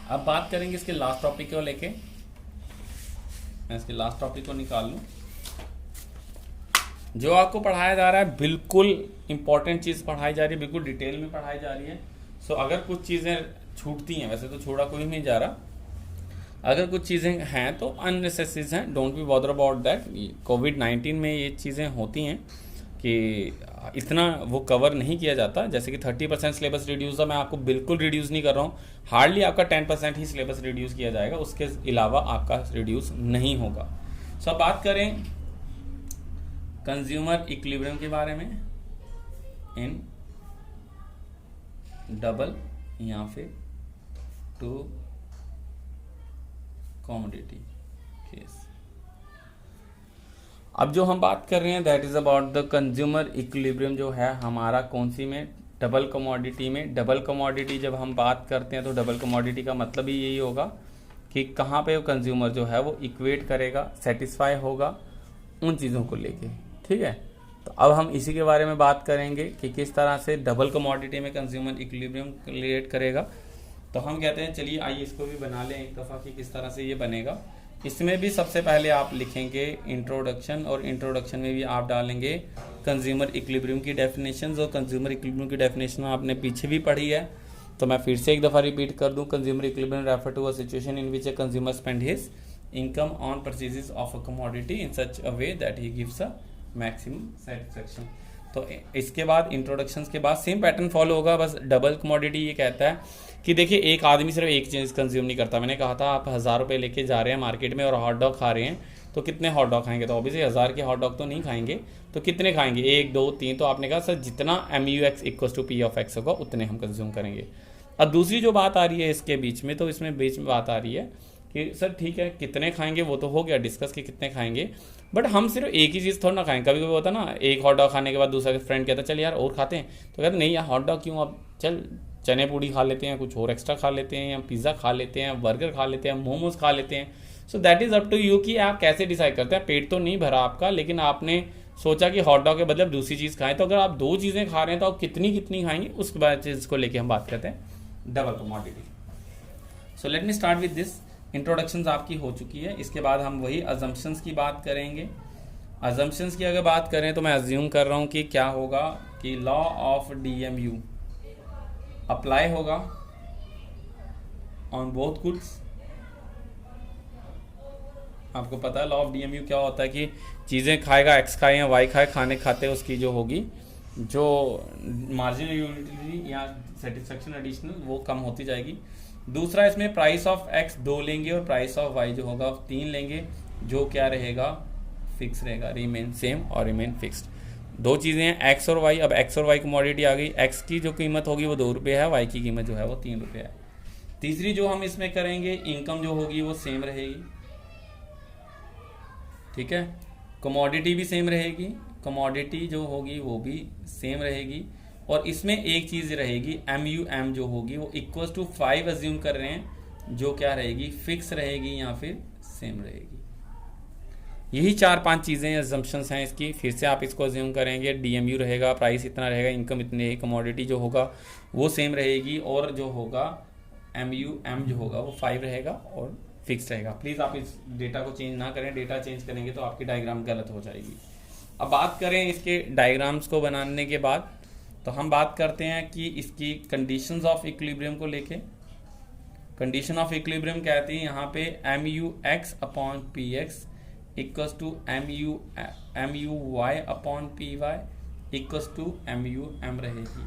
अब बात करेंगे इसके लास्ट टॉपिक को लेके। मैं इसके लास्ट टॉपिक को निकाल लूँ। जो आपको पढ़ाया जा रहा है बिल्कुल इंपॉर्टेंट चीज़ पढ़ाई जा रही है, बिल्कुल डिटेल में पढ़ाई जा रही है। सो अगर कुछ चीज़ें छूटती हैं, वैसे तो छोड़ा कोई नहीं जा रहा, अगर कुछ चीज़ें हैं तो अननेसेसरीज हैं, don't be bother about that. कोविड-19 में ये चीज़ें होती हैं कि इतना वो कवर नहीं किया जाता। जैसे कि 30% सिलेबस रिड्यूस है, मैं आपको बिल्कुल रिड्यूस नहीं कर रहा हूँ, हार्डली आपका 10% ही सिलेबस रिड्यूस किया जाएगा, उसके अलावा आपका रिड्यूस नहीं होगा। सो अब बात करें कंज्यूमर इक्विलिब्रियम के बारे में इन डबल या फिर टू कमोडिटी केस। अब जो हम बात कर रहे हैं that is about the consumer equilibrium, जो है हमारा कौन सी में, डबल कमोडिटी में। डबल कमोडिटी जब हम बात करते हैं तो डबल कमोडिटी का मतलब ही यही होगा कि कहाँ पे कंज्यूमर जो है वो इक्वेट करेगा, सेटिस्फाई होगा उन चीज़ों को लेके, ठीक है। तो अब हम इसी के बारे में बात करेंगे कि किस तरह से डबल कमोडिटी में कंज्यूमर इक्विलिब्रियम क्रिएट करेगा। तो हम कहते हैं चलिए आइए इसको भी बना लें एक दफ़ा कि किस तरह से ये बनेगा। इसमें भी सबसे पहले आप लिखेंगे इंट्रोडक्शन, और इंट्रोडक्शन में भी आप डालेंगे कंज्यूमर इक्विलिब्रियम की डेफिनेशंस, और कंज्यूमर इक्विलिब्रियम की डेफिनेशन आपने पीछे भी पढ़ी है, तो मैं फिर से एक दफ़ा रिपीट कर दूं। Consumer equilibrium refer to a situation in which a consumer spend his income on purchases of a commodity in such a way that he gives a maximum satisfaction. तो इसके बाद इंट्रोडक्शन के बाद सेम पैटर्न फॉलो होगा, बस double commodity ये कहता है कि देखिए एक आदमी सिर्फ एक चीज़ कंज्यूम नहीं करता। मैंने कहा था आप 1000 रुपये लेके जा रहे हैं मार्केट में और हॉट डॉग खा रहे हैं, तो कितने हॉट डॉग खाएंगे? तो ऑब्वियसली 1000 के हॉट डॉग तो नहीं खाएंगे, तो कितने खाएंगे? 1 2 3। तो आपने कहा सर जितना MUX = P(x) होगा उतने हम कंज्यूम करेंगे। अब दूसरी जो बात आ रही है इसके बीच में, तो इसमें बीच में बात आ रही है कि सर ठीक है कितने खाएंगे वो तो हो गया डिस्कस कि कितने खाएंगे, बट हम सिर्फ एक ही चीज़ थोड़ा ना खाएंगे। कभी कभी होता ना, एक हॉट डॉग खाने के बाद दूसरा फ्रेंड कहता है चल यार और खाते हैं, तो कहते नहीं यार हॉट डॉग क्यों, अब चल चने पूड़ी खा लेते हैं, कुछ और एक्स्ट्रा खा लेते हैं, या पिज़्ज़ा खा लेते हैं, बर्गर खा लेते हैं, मोमोज खा लेते हैं। So that is up to you कि आप कैसे डिसाइड करते हैं। पेट तो नहीं भरा आपका, लेकिन आपने सोचा कि हॉट डॉग के बदले दूसरी चीज़ खाएं, तो अगर आप 2 चीज़ें खा रहे हैं तो आप कितनी खाएंगे, उस चीज़ को लेके हम बात करते हैं double commodity. So let me start with this. Introductions आपकी हो चुकी है, इसके बाद हम वही अजम्पशंस की बात करेंगे। अजम्पशंस की अगर बात करें तो मैं अज्यूम कर रहा हूँ कि क्या होगा कि लॉ ऑफ DMU अप्लाई होगा ऑन बोथ गुड्स। आपको पता है लॉ ऑफ DMU क्या होता है कि चीज़ें खाएगा, X खाए या Y खाए, खाने खाते उसकी जो होगी, जो मार्जिनल यूटिलिटी या सेटिस्फेक्शन एडिशनल वो कम होती जाएगी। दूसरा इसमें प्राइस ऑफ X 2 लेंगे और प्राइस ऑफ Y जो होगा 3 लेंगे, जो क्या रहेगा फिक्स रहेगा, रिमेन सेम और रिमेन फिक्स्ड। 2 चीज़ें हैं X और Y। अब X और Y कमोडिटी आ गई, X की जो कीमत होगी वो 2 रुपये है, Y की कीमत जो है वो 3 रुपये है। तीसरी जो हम इसमें करेंगे, इनकम जो होगी वो सेम रहेगी, ठीक है। कमोडिटी भी सेम रहेगी, कमोडिटी जो होगी वो भी सेम रहेगी, और इसमें एक चीज़ रहेगी MUM जो होगी वो =5 अज्यूम कर रहे हैं, जो क्या रहेगी फिक्स रहेगी या फिर सेम रहेगी। यही 4-5 चीज़ें अजम्पशंस हैं इसकी। फिर से आप इसको अज्यूम करेंगे, DMU रहेगा, प्राइस इतना रहेगा, इनकम इतने, कमोडिटी जो होगा वो सेम रहेगी, और जो होगा MUM जो होगा वो 5 रहेगा और फिक्स रहेगा। प्लीज़ आप इस डेटा को चेंज ना करें, डेटा चेंज करेंगे तो आपकी डायग्राम गलत हो जाएगी। अब बात करें इसके डायग्राम्स को बनाने के बाद, तो हम बात करते हैं कि इसकी कंडीशंस ऑफ इक्विलिब्रियम को लेके। कंडीशन ऑफ इक्विलिब्रियम कहते हैं यहाँ पे MUX/PX = MUY/PY MUM रहेगी,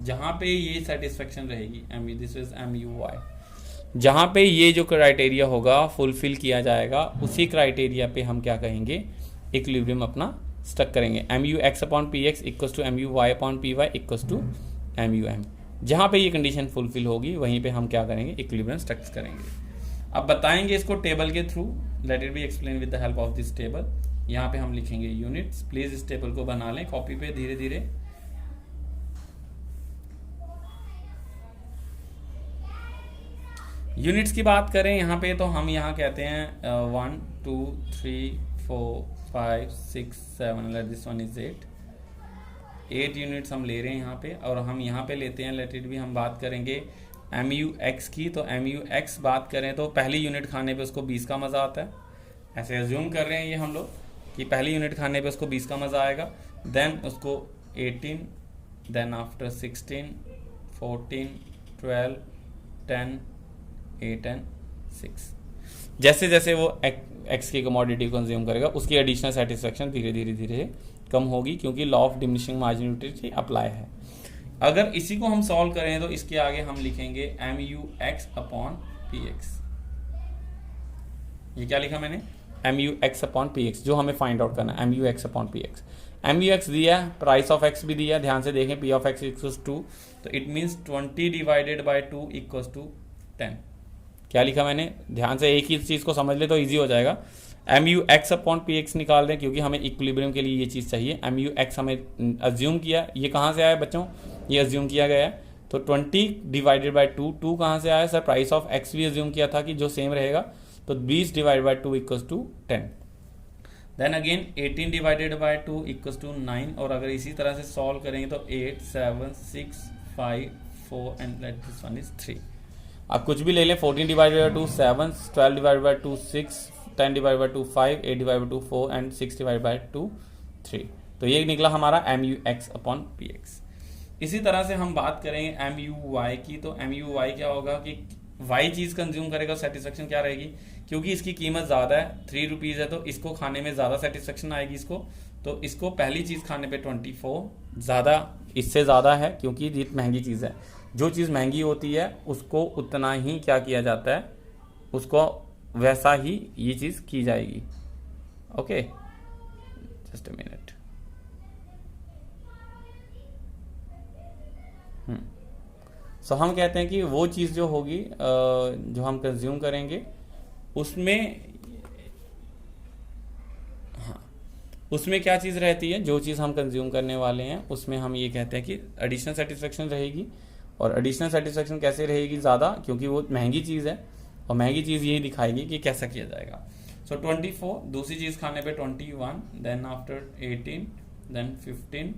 जहाँ पे ये सेटिस्फेक्शन रहेगी दिस इज MUY। जहाँ पे ये जो क्राइटेरिया होगा फुलफिल किया जाएगा, उसी क्राइटेरिया पे हम क्या कहेंगे, इक्विलिब्रियम अपना स्टक करेंगे। MUX/PX = MUY/PY = MUM। जहाँ पे ये कंडीशन फुलफिल होगी वहीं पे हम क्या करेंगे, इक्विलिब्रियम स्टक करेंगे। अब बताएंगे इसको टेबल के through. Let it be explain with the help of this table. यहाँ पे हम लिखेंगे यूनिट्स। प्लीज इस टेबल को बना लें कॉपी पे धीरे धीरे। यूनिट्स की बात करें यहाँ पे, तो हम यहाँ कहते हैं 1 2 3 4 5 6 7, let this one is 8 units हम ले रहे हैं यहाँ पे, और हम यहाँ पे लेते हैं, लेट इट भी हम बात करेंगे MUX की, तो MUX बात करें तो पहली यूनिट खाने पे उसको 20 का मज़ा आता है, ऐसे एज्यूम कर रहे हैं ये हम लोग कि पहली यूनिट खाने पे उसको 20 का मज़ा आएगा, देन उसको 18, देन आफ्टर 16, 14, 12, 10, 8 एंड 6। जैसे जैसे वो एक्स की कमोडिटी कंज्यूम करेगा उसकी एडिशनल सेटिस्फेक्शन धीरे धीरे धीरे कम होगी, क्योंकि लॉ ऑफ डिमिनिशिंग मार्जिनलिटी अप्लाई है। अगर इसी को हम सॉल्व करें तो इसके आगे हम लिखेंगे MUX अपॉन PX। ये क्या लिखा मैंने, MUX अपॉन PX, जो हमें फाइंड आउट करना है MUX अपॉन PX। MUX दिया है, प्राइस ऑफ एक्स भी दिया है, ध्यान से देखें, P ऑफ एक्स इक्वल्स 2, तो it means 20 divided by 2 equals to 10। क्या लिखा मैंने, ध्यान से एक ही चीज़ को समझ ले तो ईजी हो जाएगा। MUX अपॉन PX निकाल दें, क्योंकि हमें इक्विलिब्रियम के लिए ये चीज़ चाहिए। MUX हमें अज्यूम किया, ये कहाँ से आया बच्चों, ये अज्यूम किया गया है, तो 20 डिवाइडेड बाई 2 कहाँ से आया सर, प्राइस ऑफ एक्स भी अज्यूम किया था कि जो सेम रहेगा, तो 20 divided by 2 equals to 10। Then again 18 divided by 2 equals to 9, और अगर इसी तरह से सॉल्व करेंगे तो 8, 7, 6, 5, 4 and let this one is 3। आप कुछ भी ले लें, 14 divided by 2 7, 12 divided by 2 6, 10 divided by 2 5, 8 divided by 2 4 and 6 divided by 2 3। तो ये निकला हमारा MUX अपॉन PX। इसी तरह से हम बात करेंगे MUY की, तो MUY क्या होगा कि Y चीज़ कंज्यूम करेगा, सेटिस्फेक्शन क्या रहेगी, क्योंकि इसकी कीमत ज़्यादा है, 3 रुपीज़ है, तो इसको खाने में ज़्यादा सेटिस्फेक्शन आएगी इसको, तो इसको पहली चीज़ खाने पे 24 ज़्यादा, इससे ज़्यादा है क्योंकि ये महंगी चीज़ है। जो चीज़ महंगी होती है उसको उतना ही क्या किया जाता है, उसको वैसा ही ये चीज़ की जाएगी। Okay, just a minute. So हम कहते हैं कि वो चीज़ जो होगी जो हम कंज्यूम करेंगे उसमें, हाँ, उसमें क्या चीज़ रहती है, जो चीज़ हम कंज्यूम करने वाले हैं उसमें हम ये कहते हैं कि एडिशनल सेटिस्फेक्शन रहेगी। और एडिशनल सेटिस्फेक्शन कैसे रहेगी ज़्यादा, क्योंकि वो महंगी चीज़ है, और महंगी चीज़ यही दिखाएगी कि कैसा किया जाएगा। सो 24, दूसरी चीज़ खाने पे 21, then after 18, then 15,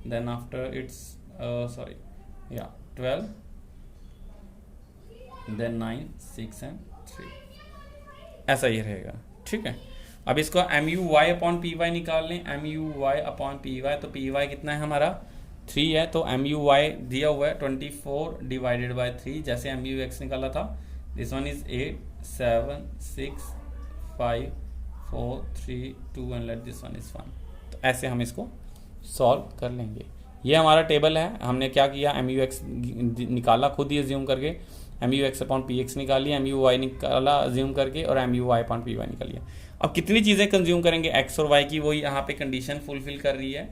then after it's 12, then 9, 6 and 3, ऐसा ही रहेगा। ठीक है, अब इसको MUY अपॉन PY निकाल लें। MUY अपॉन PY, तो PY कितना है हमारा 3 है, तो MUY दिया हुआ है 24 डिवाइडेड बाई 3, जैसे MUX निकाला था। This one is 8, 7, 6, 5, 4, 3, 2 and let this one is 1। तो ऐसे हम इसको सॉल्व कर लेंगे। ये हमारा टेबल है, हमने क्या किया, MUX निकाला खुद ही अज्यूम करके, MUX अपॉन PX निकाली, MUY निकाला अज्यूम करके, और MUY अपॉन PY निकालिए। अब कितनी चीज़ें कंज्यूम करेंगे X और Y की, वो यहाँ पे कंडीशन फुलफिल कर रही है।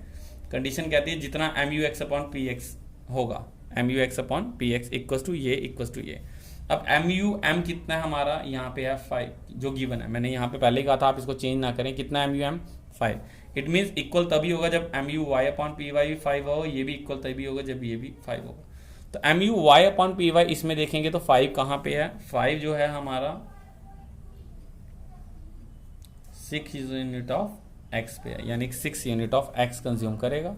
कंडीशन कहती है जितना MUX अपॉन PX होगा, MUX upon PX equals to ये। अब MUM कितना है हमारा, यहाँ पे है 5 जो गिवन है, मैंने यहाँ पे पहले कहा था आप इसको चेंज ना करें, कितना MUM 5। इट मीन्स इक्वल तभी होगा जब MUY अपॉन PY भी 5 हो, ये भी इक्वल तभी होगा जब ये भी 5 होगा। तो MUY अपॉन PY इसमें देखेंगे तो 5 कहाँ पे है, 5 जो है हमारा 6 यूनिट ऑफ X पे है, यानी 6 यूनिट ऑफ X कंज्यूम करेगा।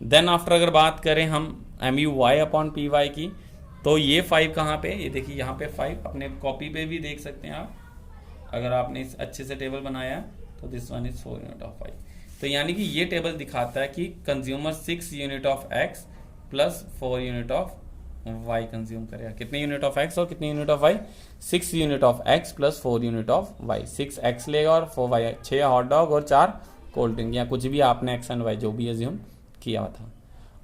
देन आफ्टर अगर बात करें हम MUY अपॉन PY की, तो ये 5 कहाँ पे, ये देखिए यहाँ पे 5, अपने कॉपी पे भी देख सकते हैं आप, अगर आपने इस अच्छे से टेबल बनाया तो this one is 4 unit of 5। तो यानी कि ये टेबल दिखाता है कि consumer 6 unit of X plus 4 unit of Y consume करेगा। कितने यूनिट ऑफ X और कितने unit of Y, 6 unit of X plus 4 unit of Y। 6X लेगा और 4Y, 6 हॉट डॉग और 4 कोल्ड ड्रिंक, या कुछ भी आपने X एंड Y जो भी अज्यूम किया था।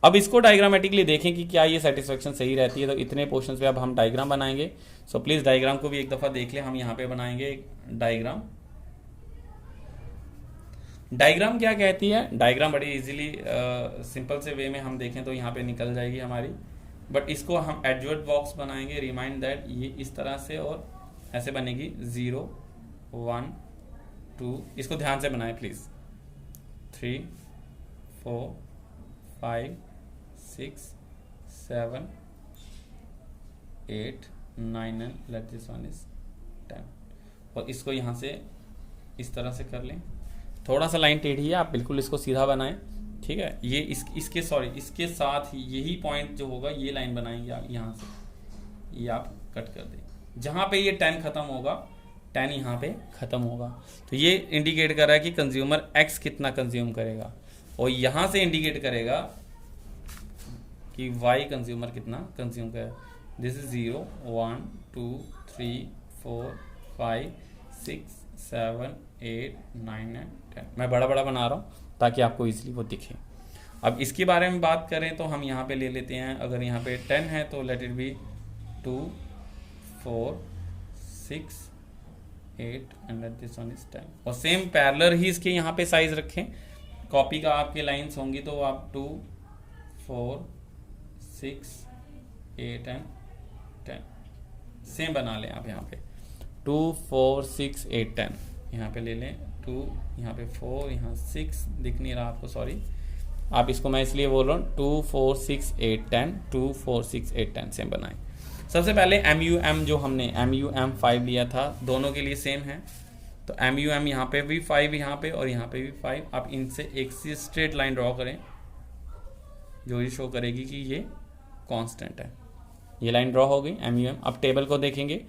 अब इसको डायग्रामेटिकली देखें कि क्या ये सेटिस्फेक्शन सही रहती है। तो इतने पोर्शंस पे अब हम डायग्राम बनाएंगे। सो प्लीज़ डायग्राम को भी एक दफ़ा देख लें। हम यहाँ पे बनाएंगे एक डायग्राम। डायग्राम क्या कहती है, डायग्राम बड़ी इजीली सिंपल से वे में हम देखें तो यहाँ पे निकल जाएगी हमारी, बट इसको हम एडजॉइंट बॉक्स बनाएंगे। रिमाइंड दैट ये इस तरह से और ऐसे बनेगी 0 1 2, इसको ध्यान से बनाएं please, 3 4 5 6 7 8 9 and let this one is 10। और इसको यहाँ से इस तरह से कर लें। थोड़ा सा लाइन टेढ़ी है, आप बिल्कुल इसको सीधा बनाएं, ठीक है। ये इसके साथ ही यही पॉइंट जो होगा ये लाइन बनाएंगे यहाँ से, ये आप कट कर दें। जहाँ पे ये 10 खत्म होगा 10 यहाँ पे खत्म होगा, तो ये इंडिकेट कर रहा है कि कंज्यूमर x कितना कंज्यूम करेगा, और यहाँ से इंडिकेट करेगा कि y कंज्यूमर कितना कंज्यूम करेगा। This is 0 1 2 3 4 5 6 7 8 9 and 10। मैं बड़ा बड़ा बना रहा हूँ ताकि आपको इजीली वो दिखे। अब इसके बारे में बात करें तो हम यहाँ पे ले लेते हैं, अगर यहाँ पे 10 है तो let it be 2 4 6 8 and this one is 10। और सेम पैरेलल ही इसके यहाँ पे साइज रखें। कॉपी का आपके लाइंस होंगी तो आप 2 4 6 8 एंड 10 सेम बना लें। आप यहाँ पे 2 4 6 8 10 यहाँ पे ले लें, 2 यहाँ पे 4 यहाँ 6 दिख नहीं रहा आपको, सॉरी। आप इसको मैं इसलिए बोल रहा हूँ 2 4 6 8 10 2 4 6 8 10 सेम बनाएं। सबसे पहले MUM जो हमने MUM 5 लिया था, दोनों के लिए सेम है, तो MUM यहाँ पे भी 5 यहाँ पे और यहाँ पे भी 5। आप इनसे एक सी स्ट्रेट लाइन ड्रॉ करें जो ये शो करेगी कि ये कांस्टेंट है। ये लाइन ड्रॉ हो गई MUM। अब टेबल को देखेंगे।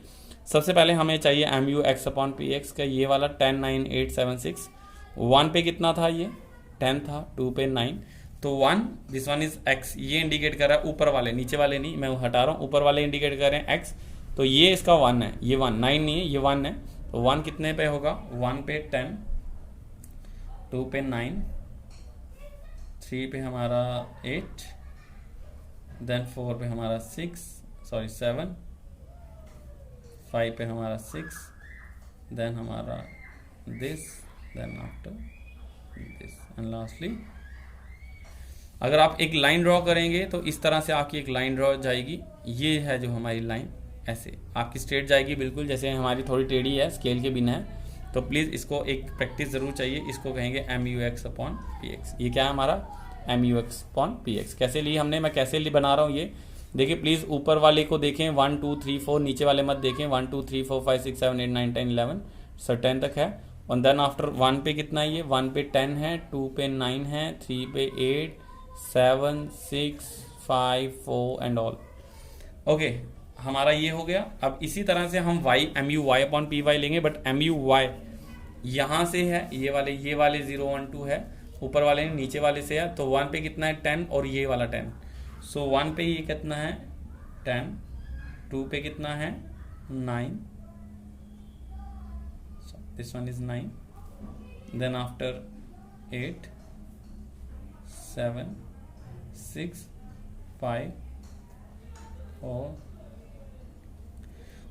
सबसे पहले हमें चाहिए MUX/PX का ये वाला 10 9 8 7 6। 1 पे कितना था, ये 10 था, 2 पे 9, तो 1 दिस वन इज x। ये इंडिकेट कर रहा है ऊपर वाले, नीचे वाले नहीं, मैं हटा रहा हूँ, ऊपर वाले इंडिकेट कर रहे हैं x, तो ये इसका 1 है, ये 1 9 नहीं है, ये 1 है। तो 1 कितने पे होगा, 1 पे 10, 2 पे 9, 3 पे हमारा 8, देन 4 पे हमारा 7, 5 पे हमारा 6, देन हमारा this, then after this and lastly. अगर आप एक लाइन ड्रॉ करेंगे तो इस तरह से आपकी एक लाइन ड्रॉ जाएगी। ये है जो हमारी लाइन, ऐसे आपकी स्ट्रेट जाएगी बिल्कुल, जैसे हमारी थोड़ी टेढ़ी है, स्केल के बिना है। तो प्लीज़ इसको एक प्रैक्टिस ज़रूर चाहिए। इसको कहेंगे MUX/PX। ये क्या है हमारा MUX/PX। कैसे ली हमने, मैं कैसे बना रहा हूँ ये देखिए। प्लीज़ ऊपर वाले को देखें 1 2 3 4, नीचे वाले मत देखें 1 2 3 4 5 6 7 8 9 10 11, सर 10 तक है। और देन आफ्टर 1 पे कितना है, ये 1 पे 10 है, 2 पे 9 है, 3 पे 8 7 6 5 4 एंड ऑल। ओके, हमारा ये हो गया। अब इसी तरह से हम MUY/PY लेंगे, बट MUY यहाँ से है, ये वाले 0 1 2 है, ऊपर वाले नीचे वाले से है। तो 1 पे कितना है 10 और ये वाला 10, सो 1 पे ये कितना है 10, 2 पे कितना है 9, this one is 9, then after 8 7 6 5 4।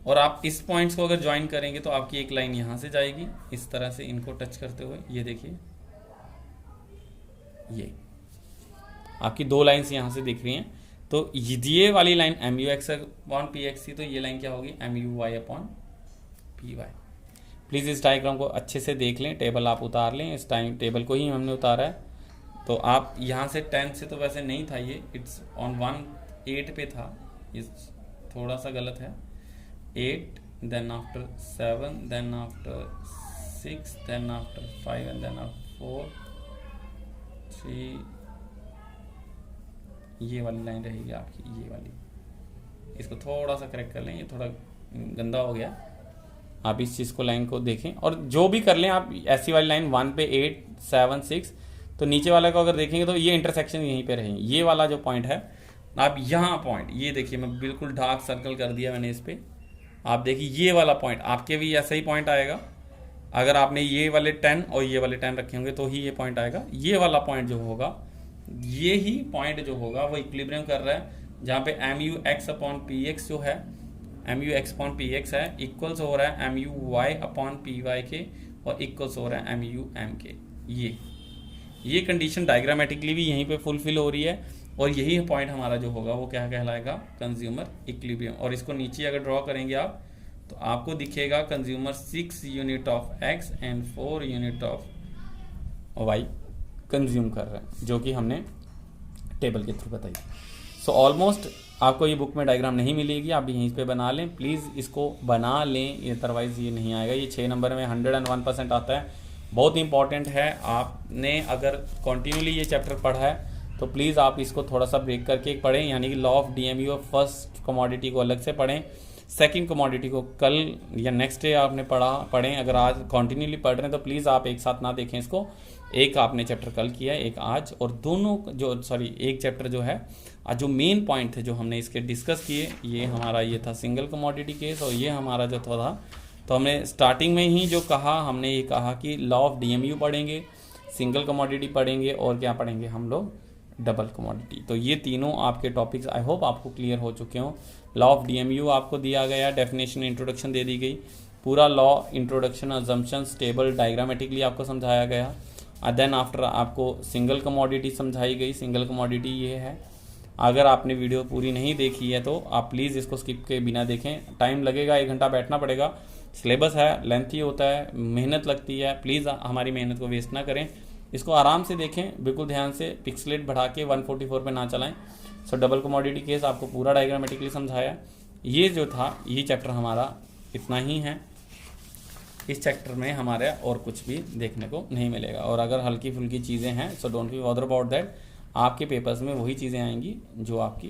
और आप इस पॉइंट्स को अगर ज्वाइन करेंगे तो आपकी एक लाइन यहां से जाएगी इस तरह से, इनको टच करते हुए। ये देखिए, ये आपकी 2 लाइन्स यहां से दिख रही हैं। तो ये वाली लाइन MUX/PX थी, तो ये लाइन क्या होगी MUY/PY। प्लीज़ इस डायग्राम को अच्छे से देख लें, टेबल आप उतार लें, इस टाइम टेबल को ही हमने उतारा है। तो आप यहाँ से 10 से तो वैसे नहीं था ये, इट्स ऑन 1 8 पे था, ये थोड़ा सा गलत है। 8 then after 7 then after 6 then after 5 and then after 4 3, ये वाली लाइन रहेगी आपकी, ये वाली। इसको थोड़ा सा करेक्ट कर लें, ये थोड़ा गंदा हो गया। आप इस चीज़ को, लाइन को देखें, और जो भी कर लें आप ऐसी वाली लाइन 1 पे 8 7 6, तो नीचे वाले को अगर देखेंगे तो ये इंटरसेक्शन यहीं पे रहेंगे। ये वाला जो पॉइंट है, आप यहाँ पॉइंट, ये देखिए मैं बिल्कुल डार्क सर्कल कर दिया मैंने इस पर। आप देखिए ये वाला पॉइंट, आपके भी ऐसा ही पॉइंट आएगा। अगर आपने ये वाले 10 और ये वाले 10 रखे होंगे तो ही ये पॉइंट आएगा। ये वाला पॉइंट जो होगा, ये ही पॉइंट जो होगा वो इक्विलिब्रियम कर रहा है, जहाँ पे MUX/PX जो है, MUX/PX है, इक्वल्स हो रहा है MUY/PY के, और इक्वल्स हो रहा है MUM के। ये कंडीशन डायग्रामेटिकली भी यहीं पे फुलफिल हो रही है, और यही पॉइंट हमारा जो होगा वो क्या कहलाएगा, कंज्यूमर इक्विलिब्रियम। और इसको नीचे अगर ड्रॉ करेंगे आप तो आपको दिखेगा consumer 6 unit of X and 4 unit of Y consume कर रहा है, जो कि हमने टेबल के थ्रू बताई। सो ऑलमोस्ट आपको ये बुक में डायग्राम नहीं मिलेगी, आप यहीं पे बना लें, प्लीज़ इसको बना लें, अदरवाइज़ ये नहीं आएगा। ये 6 नंबर में 101% आता है, बहुत इंपॉर्टेंट है। आपने अगर कंटिन्यूली ये चैप्टर पढ़ा है तो प्लीज़ आप इसको थोड़ा सा ब्रेक करके पढ़ें, यानी कि law of DMU of first commodity को अलग से पढ़ें, सेकंड कमोडिटी को कल या नेक्स्ट डे आपने पढ़ें। अगर आज कंटिन्यूली पढ़ रहे हैं तो प्लीज़ आप एक साथ ना देखें इसको, एक आपने चैप्टर कल किया, एक आज, और दोनों एक चैप्टर जो है जो मेन पॉइंट थे जो हमने इसके डिस्कस किए, ये हमारा ये था सिंगल कमोडिटी केस, और ये हमारा जो था तो हमने स्टार्टिंग में ही जो कहा, हमने ये कहा कि लॉ ऑफ DMU पढ़ेंगे, सिंगल कमोडिटी पढ़ेंगे, और क्या पढ़ेंगे हम लोग, डबल कमोडिटी। तो ये तीनों आपके टॉपिक्स आई होप आपको क्लियर हो चुके हों। लॉ ऑफ DMU आपको दिया गया, डेफिनेशन इंट्रोडक्शन दे दी गई, पूरा law introduction, assumptions, table, diagrammatically आपको समझाया गया। देन आफ्टर आपको सिंगल कमोडिटी समझाई गई। सिंगल कमोडिटी ये है, अगर आपने वीडियो पूरी नहीं देखी है तो आप प्लीज़ इसको स्किप के बिना देखें, टाइम लगेगा, 1 घंटा बैठना पड़ेगा, सिलेबस है, लेंथी होता है, मेहनत लगती है, प्लीज़ हमारी मेहनत को वेस्ट ना करें, इसको आराम से देखें, बिल्कुल ध्यान से, पिक्सलेट बढ़ा के 144 पे ना चलाएं। सो डबल कमोडिटी केस आपको पूरा डायग्रामेटिकली समझाया। ये जो था ये चैप्टर हमारा इतना ही है, इस चैप्टर में हमारे और कुछ भी देखने को नहीं मिलेगा, और अगर हल्की फुल्की चीज़ें हैं so don't be bother about that, आपके पेपर्स में वही चीज़ें आएंगी जो आपकी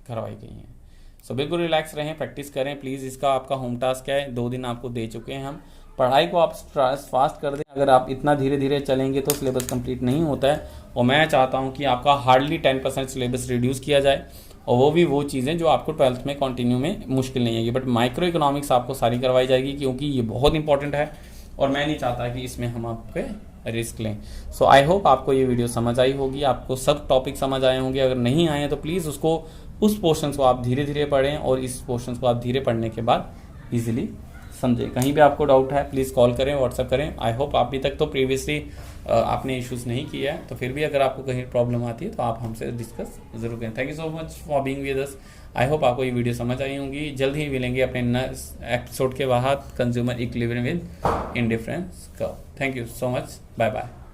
करवाई गई हैं। सो बिल्कुल रिलैक्स रहें, प्रैक्टिस करें प्लीज़। इसका आपका होम टास्क है, 2 दिन आपको दे चुके हैं हम। पढ़ाई को आप फास्ट कर दें, अगर आप इतना धीरे धीरे चलेंगे तो सिलेबस कंप्लीट नहीं होता है, और मैं चाहता हूं कि आपका हार्डली 10% सिलेबस रिड्यूस किया जाए, और वो चीज़ें जो आपको 12th में कंटिन्यू में मुश्किल नहीं आएगी, बट माइक्रो इकोनॉमिक्स आपको सारी करवाई जाएगी, क्योंकि ये बहुत इंपॉर्टेंट है और मैं नहीं चाहता कि इसमें हम आपके रिस्क लें। सो आई होप आपको ये वीडियो समझ आई होगी, आपको सब टॉपिक समझ आए होंगे। अगर नहीं आए हैं तो प्लीज़ उस पोर्शन को आप धीरे धीरे पढ़ें, और इस पोर्शन को आप धीरे पढ़ने के बाद ईजिली समझें। कहीं भी आपको डाउट है प्लीज़ कॉल करें, व्हाट्सएप करें। आई होप अभी तक तो प्रीवियसली आपने इश्यूज़ नहीं किया है, तो फिर भी अगर आपको कहीं प्रॉब्लम आती है तो आप हमसे डिस्कस जरूर करें। Thank you so much for being with us. I hope आपको ये वीडियो समझ आई होंगी। जल्द ही मिलेंगे अपने नेक्स्ट एपिसोड के बाद, consumer equilibrium with indifference curve. Thank you so much, bye bye.